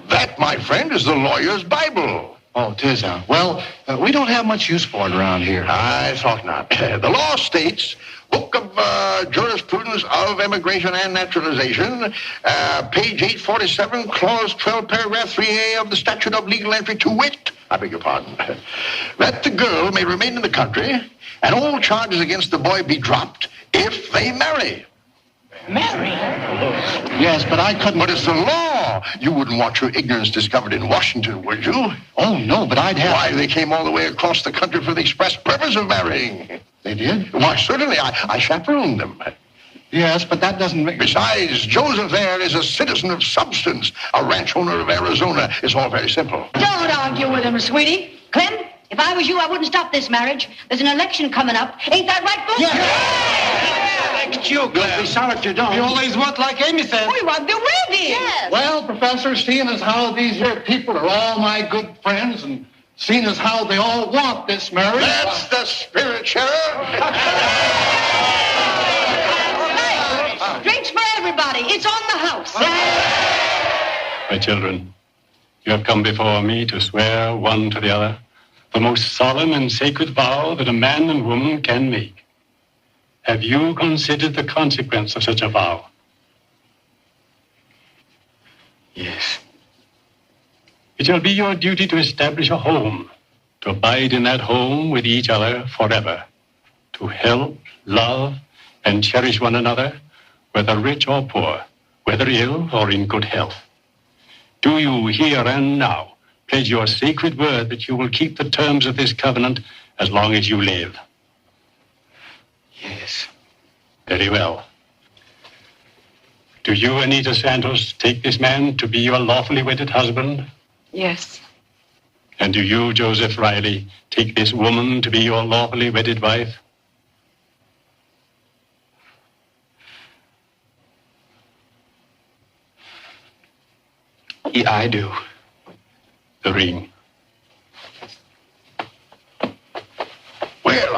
Speaker 8: That, my friend, is the lawyer's Bible.
Speaker 3: Oh, 'tis, huh? Well, we don't have much use for it around here.
Speaker 8: I thought not. The law states, Book of Jurisprudence of Immigration and Naturalization, page 847, clause 12, paragraph 3A of the Statute of Legal Entry, to wit, I beg your pardon, that the girl may remain in the country and all charges against the boy be dropped if they marry.
Speaker 4: Mary?
Speaker 3: Yes, but I couldn't...
Speaker 8: But it's the law. You wouldn't want your ignorance discovered in Washington, would you?
Speaker 3: Oh, no, but I'd have...
Speaker 8: Why, they came all the way across the country for the express purpose of marrying.
Speaker 3: They did?
Speaker 8: Why, certainly. I chaperoned them.
Speaker 3: Yes, but that doesn't make...
Speaker 8: Besides, Joseph there is a citizen of substance, a ranch owner of Arizona. It's all very simple.
Speaker 9: Don't argue with him, sweetie. Clem, if I was you, I wouldn't stop this marriage. There's an election coming up. Ain't that right, folks?
Speaker 4: You, Glenn.
Speaker 3: Be sorry if you don't.
Speaker 4: You always want like Amy said.
Speaker 7: We want the wedding.
Speaker 9: Yes.
Speaker 3: Well, Professor, seeing as how these here people are all my good friends and seeing as how they all want this marriage...
Speaker 8: That's the spirit, Sheriff.
Speaker 9: Drinks for everybody. It's on the house.
Speaker 11: My children, you have come before me to swear one to the other the most solemn and sacred vow that a man and woman can make. Have you considered the consequence of such a vow?
Speaker 4: Yes.
Speaker 11: It shall be your duty to establish a home, to abide in that home with each other forever, to help, love, and cherish one another, whether rich or poor, whether ill or in good health. Do you, here and now, pledge your sacred word that you will keep the terms of this covenant as long as you live?
Speaker 4: Yes.
Speaker 11: Very well. Do you, Anita Santos, take this man to be your lawfully wedded husband?
Speaker 7: Yes.
Speaker 11: And do you, Joseph Riley, take this woman to be your lawfully wedded wife?
Speaker 4: Yeah, I do.
Speaker 11: The ring.
Speaker 8: Well,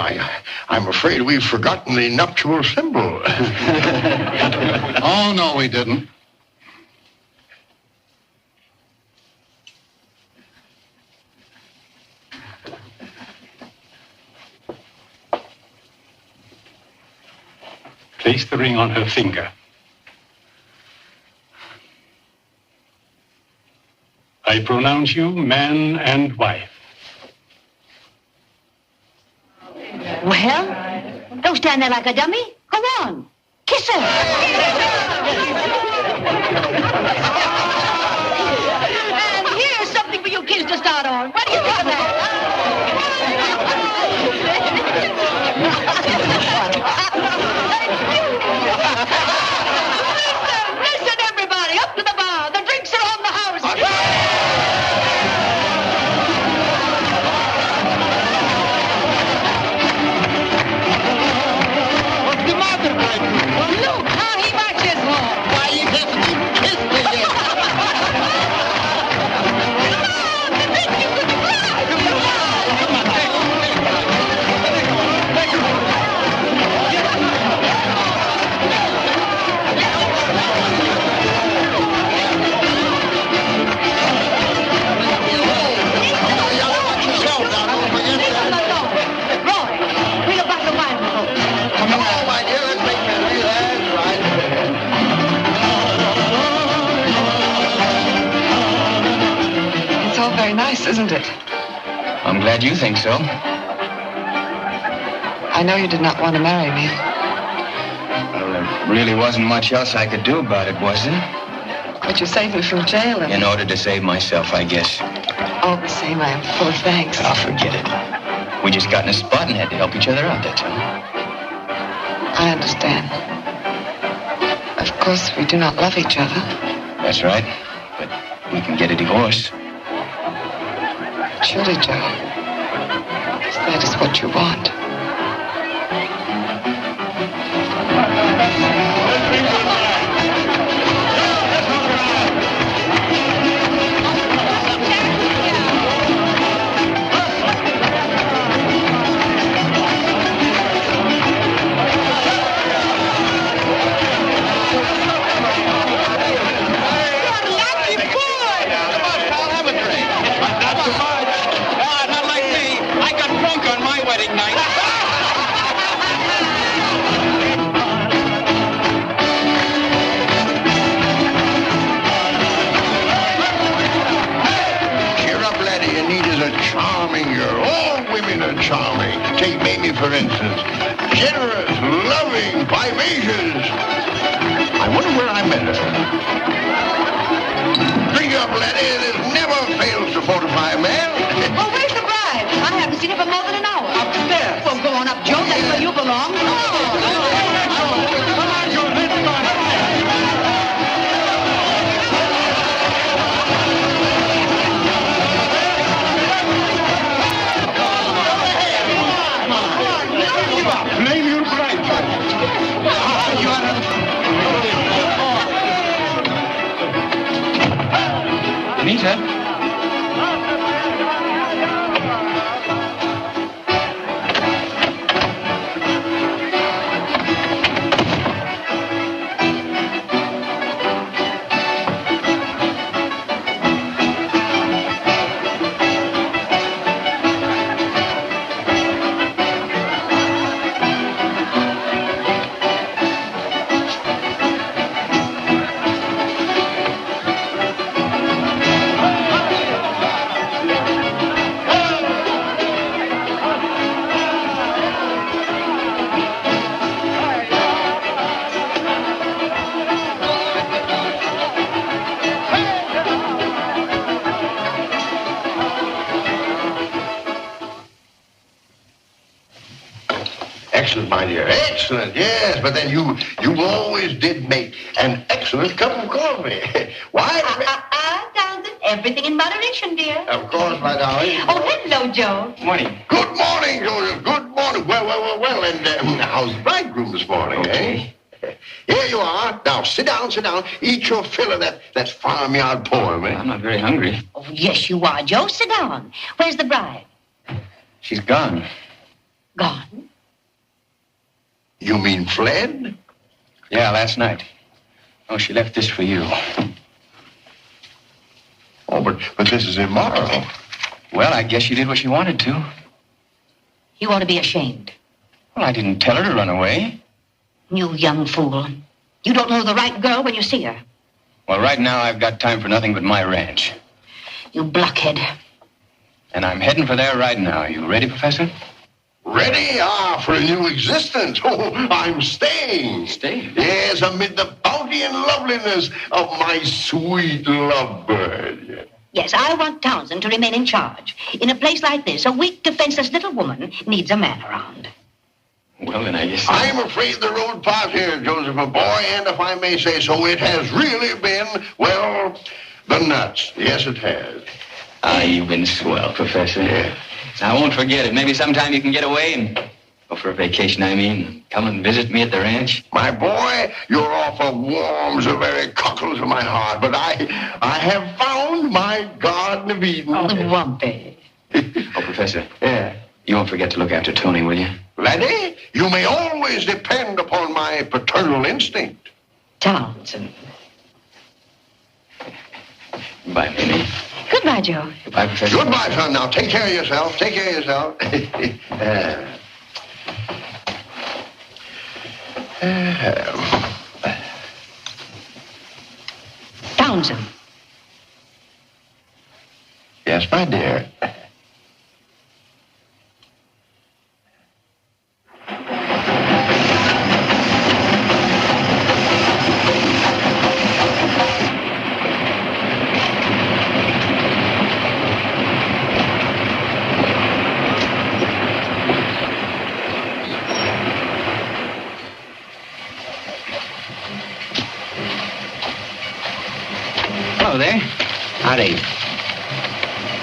Speaker 8: I'm afraid we've forgotten the nuptial symbol.
Speaker 3: Oh, no, we didn't.
Speaker 11: Place the ring on her finger. I pronounce you man and wife.
Speaker 9: Well, don't stand there like a dummy. Go on. Kiss her. And here's something for you kids to start on. What do you think of that? Listen, everybody, up to the bar. The drinks are on the house. Look how he marches home.
Speaker 8: Why, you haven't even kissed me yet.
Speaker 9: Come on, the drink you could
Speaker 7: isn't it?
Speaker 4: I'm glad you think so.
Speaker 7: I know you did not want to marry me.
Speaker 4: Well, there really wasn't much else I could do about it, was there?
Speaker 7: But you saved me from jail and...
Speaker 4: In order to save myself, I guess.
Speaker 7: All the same, I am full of thanks.
Speaker 4: I'll forget it. We just got in a spot and had to help each other out, that's all.
Speaker 7: I understand. Of course, we do not love each other.
Speaker 4: That's right. But we can get a divorce.
Speaker 7: Surely, Joe. If that is what you want.
Speaker 8: Charming. Take Mamie, for instance. Generous, loving, vivacious. I wonder where I met her. Drink up, laddie. This never fails to fortify a man.
Speaker 9: Oh, where's the bride? I haven't seen her for more than an hour.
Speaker 1: Upstairs.
Speaker 9: Well, go on up, Joe. That's where you belong.
Speaker 1: Come on, Joe. Let's go.
Speaker 4: Anita?
Speaker 8: Excellent, my dear. Excellent, yes. But then you always did make an excellent cup of coffee. Why?
Speaker 9: Townsend, everything in moderation, dear.
Speaker 8: Of course, my darling.
Speaker 9: Oh, hello, Joe.
Speaker 4: Morning.
Speaker 8: Good morning, Joseph. Good morning. Well. And how's the bridegroom this morning, eh? Here you are. Now, sit down. Eat your fill of that farmyard poem, eh?
Speaker 4: I'm not very hungry.
Speaker 9: Oh, yes, you are, Joe. Sit down. Where's the bride?
Speaker 4: She's gone.
Speaker 9: Gone?
Speaker 8: You mean fled?
Speaker 4: Yeah, last night. Oh, she left this for you.
Speaker 8: Oh, but this is immoral.
Speaker 4: Well, I guess she did what she wanted to.
Speaker 9: You ought to be ashamed.
Speaker 4: Well, I didn't tell her to run away.
Speaker 9: You young fool. You don't know the right girl when you see her.
Speaker 4: Well, right now I've got time for nothing but my ranch.
Speaker 9: You blockhead.
Speaker 4: And I'm heading for there right now. You ready, Professor?
Speaker 8: Ready? For a new existence. Oh, I'm staying.
Speaker 4: Staying?
Speaker 8: Yes, amid the bounty and loveliness of my sweet lovebird.
Speaker 9: Yes, I want Townsend to remain in charge. In a place like this, a weak, defenseless little woman needs a man around.
Speaker 4: Well, then I guess...
Speaker 8: I'm afraid the road part here, Joseph, my boy, and if I may say so, it has really been, well, the nuts. Yes, it has.
Speaker 4: You've been swell, Professor.
Speaker 8: Yeah.
Speaker 4: I won't forget it. Maybe sometime you can get away and go for a vacation, I mean. Come and visit me at the ranch.
Speaker 8: My boy, your offer warms the very cockles of my heart, but I have found my Garden of Eden.
Speaker 9: Oh, Wumpy.
Speaker 4: Oh, Professor.
Speaker 8: Yeah.
Speaker 4: You won't forget to look after Tony, will you?
Speaker 8: Laddie, you may always depend upon my paternal instinct.
Speaker 9: Townsend.
Speaker 4: Bye, Mamie.
Speaker 9: Goodbye, Joe.
Speaker 4: Goodbye, Professor.
Speaker 8: Goodbye, son. Now, take care of yourself. Take care of yourself.
Speaker 9: Townsend.
Speaker 8: Yeah. Yes, my dear.
Speaker 4: Hello there.
Speaker 8: Howdy.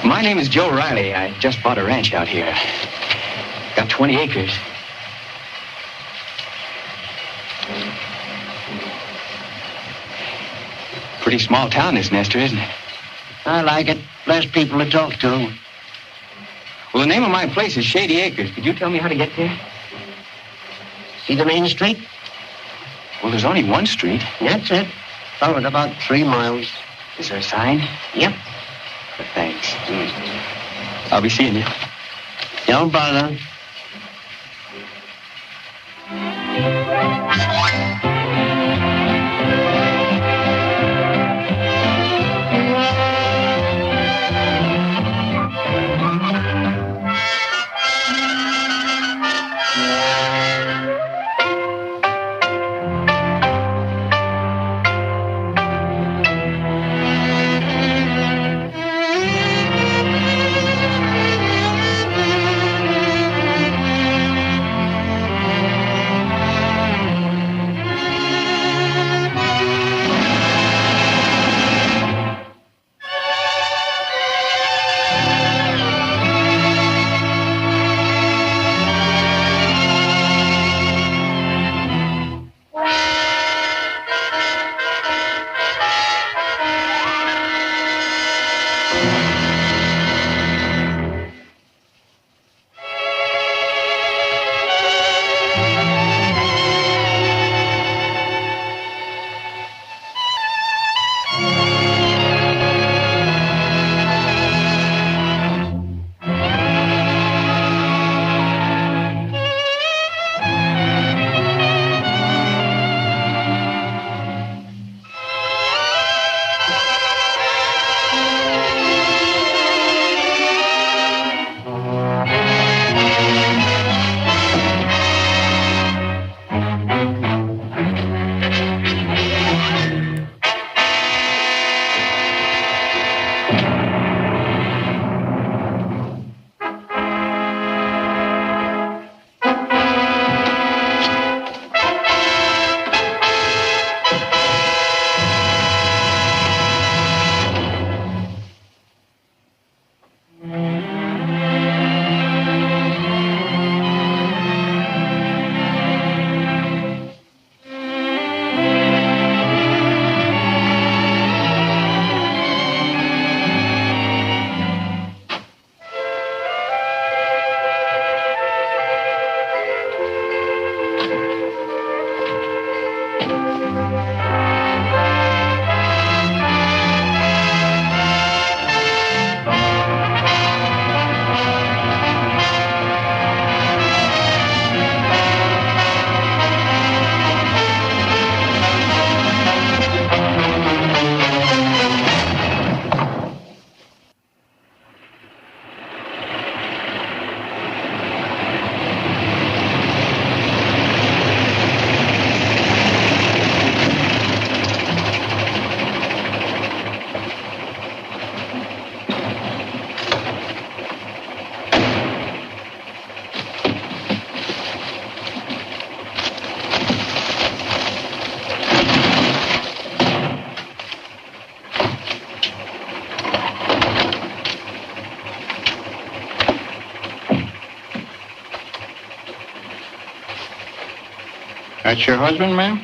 Speaker 4: My name is Joe Riley. I just bought a ranch out here. Got 20 acres. Pretty small town, this, Nestor, isn't it?
Speaker 8: I like it. Less people to talk to.
Speaker 4: Well, the name of my place is Shady Acres. Could you tell me how to get there?
Speaker 8: See the main street?
Speaker 4: Well, there's only one street.
Speaker 8: That's it. Follow it about 3 miles.
Speaker 4: Is there a sign?
Speaker 8: Yep.
Speaker 4: Thanks. I'll be seeing you.
Speaker 8: Don't bother.
Speaker 3: That's your husband, ma'am?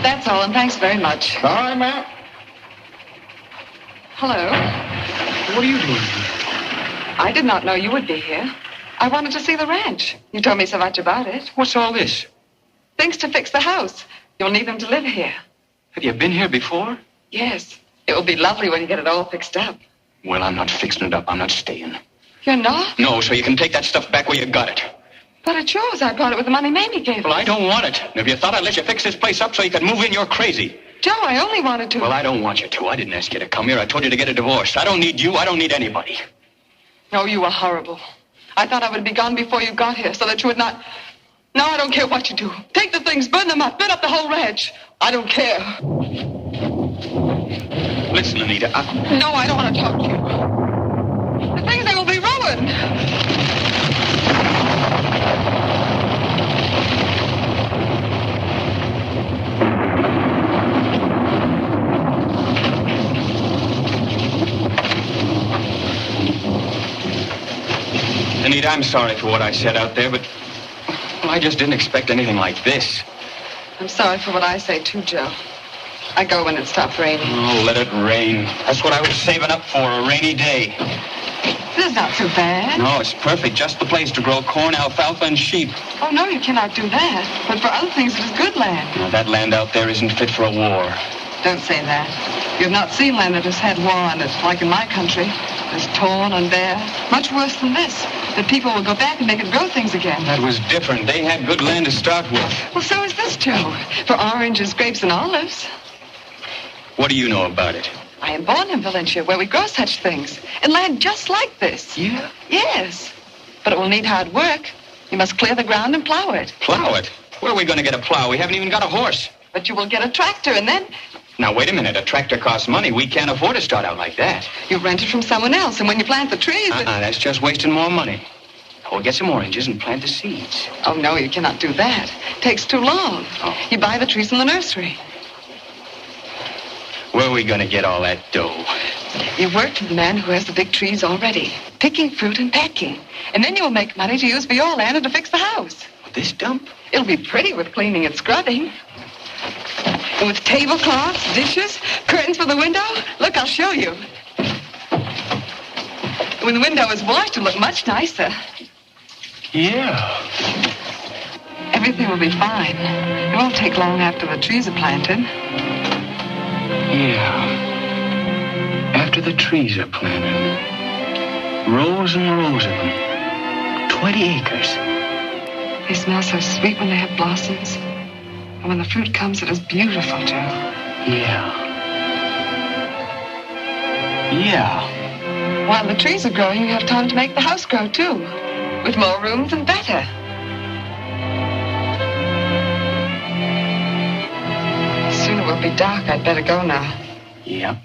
Speaker 7: That's all, and thanks very much.
Speaker 3: All right, ma'am.
Speaker 7: Hello.
Speaker 3: What are you doing here?
Speaker 7: I did not know you would be here. I wanted to see the ranch. You told me so much about it.
Speaker 4: What's all this?
Speaker 7: Things to fix the house. You'll need them to live here.
Speaker 4: Have you been here before?
Speaker 7: Yes. It will be lovely when you get it all fixed up.
Speaker 4: Well, I'm not fixing it up. I'm not staying.
Speaker 7: You're not?
Speaker 4: No, so you can take that stuff back where you got it.
Speaker 7: But it's yours. I bought it with the money Mamie gave
Speaker 4: Well,
Speaker 7: us.
Speaker 4: I don't want it. And if you thought I'd let you fix this place up so you could move in, you're crazy.
Speaker 7: Joe, I only wanted to.
Speaker 4: Well, I don't want you to. I didn't ask you to come here. I told you to get a divorce. I don't need you. I don't need anybody.
Speaker 7: Oh, you were horrible. I thought I would be gone before you got here so that you would not... No, I don't care what you do. Take the things, burn them up, burn up the whole ranch. I don't care.
Speaker 4: Listen, Anita,
Speaker 7: No, I don't want to talk to you. The things, they will be ruined.
Speaker 4: Anita, I'm sorry for what I said out there, but well, I just didn't expect anything like this.
Speaker 7: I'm sorry for what I say, too, Joe. I go when it stops raining.
Speaker 4: Oh, let it rain. That's what I was saving up for, a rainy day.
Speaker 7: This is not so bad.
Speaker 4: No, it's perfect. Just the place to grow corn, alfalfa, and sheep.
Speaker 7: Oh, no, you cannot do that. But for other things, it is good land.
Speaker 4: Now, that land out there isn't fit for a war.
Speaker 7: Don't say that. You have not seen land that has had war on it, like in my country. It's torn and bare. Much worse than this. The people will go back and make it grow things again.
Speaker 4: That was different. They had good land to start with.
Speaker 7: Well, so is this, Joe. For oranges, grapes, and olives.
Speaker 4: What do you know about it?
Speaker 7: I am born in Valencia, where we grow such things. And land just like this.
Speaker 4: Yeah?
Speaker 7: Yes. But it will need hard work. You must clear the ground and plow it.
Speaker 4: Plow it? Where are we going to get a plow? We haven't even got a horse.
Speaker 7: But you will get a tractor, and then
Speaker 4: Now, wait a minute. A tractor costs money. We can't afford to start out like that.
Speaker 7: you rent it from someone else, and when you plant the trees...
Speaker 4: That's just wasting more money. We'll get some oranges and plant the seeds.
Speaker 7: Oh, no, you cannot do that. Takes too long.
Speaker 4: Oh.
Speaker 7: You buy the trees in the nursery.
Speaker 4: Where are we going to get all that dough?
Speaker 7: You work for the man who has the big trees already, picking fruit and packing. And then you'll make money to use for your land and to fix the house.
Speaker 4: This dump?
Speaker 7: It'll be pretty with cleaning and scrubbing. And with tablecloths, dishes, curtains for the window. Look, I'll show you. When the window is washed, it'll look much nicer.
Speaker 4: Yeah.
Speaker 7: Everything will be fine. It won't take long after the trees are planted.
Speaker 4: Yeah. After the trees are planted. Rows and rows of them. 20 acres.
Speaker 7: They smell so sweet when they have blossoms. And when the fruit comes, it is beautiful, Joe.
Speaker 4: Yeah. Yeah.
Speaker 7: While the trees are growing, you have time to make the house grow, too. With more rooms and better. Soon it will be dark. I'd better go now.
Speaker 4: Yep.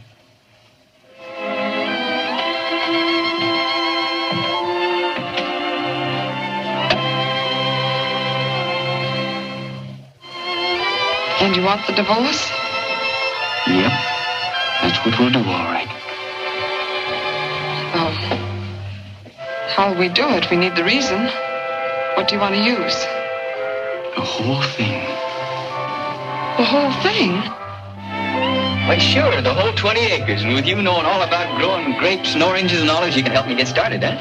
Speaker 7: And you want the divorce?
Speaker 4: Yep. That's what we'll do, all right.
Speaker 7: Oh. How will we do it? We need the reason. What do you want to use?
Speaker 4: The whole thing.
Speaker 7: The whole thing?
Speaker 4: Why, sure, the whole 20 acres. And with you knowing all about growing grapes and oranges and olives, you can help me get started, huh?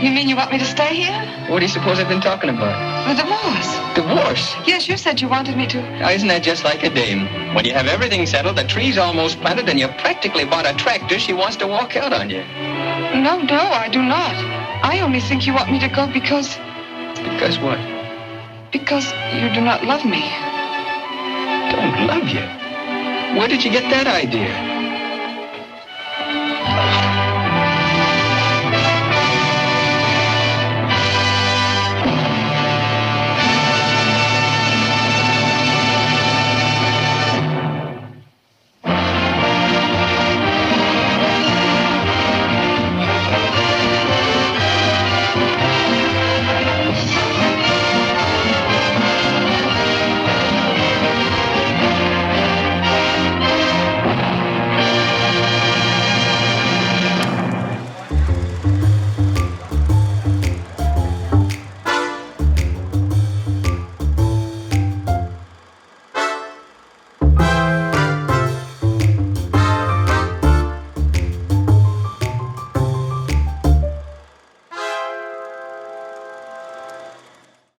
Speaker 7: You mean you want me to stay here?
Speaker 4: What do you suppose I've been talking about?
Speaker 7: The divorce.
Speaker 4: Divorce?
Speaker 7: Yes, you said you wanted me to.
Speaker 4: Now, isn't that just like a dame? When you have everything settled, the tree's almost planted, and you practically bought a tractor, she wants to walk out on you.
Speaker 7: No, I do not. I only think you want me to go because...
Speaker 4: Because what?
Speaker 7: Because you do not love me.
Speaker 4: Don't love you? Where did you get that idea?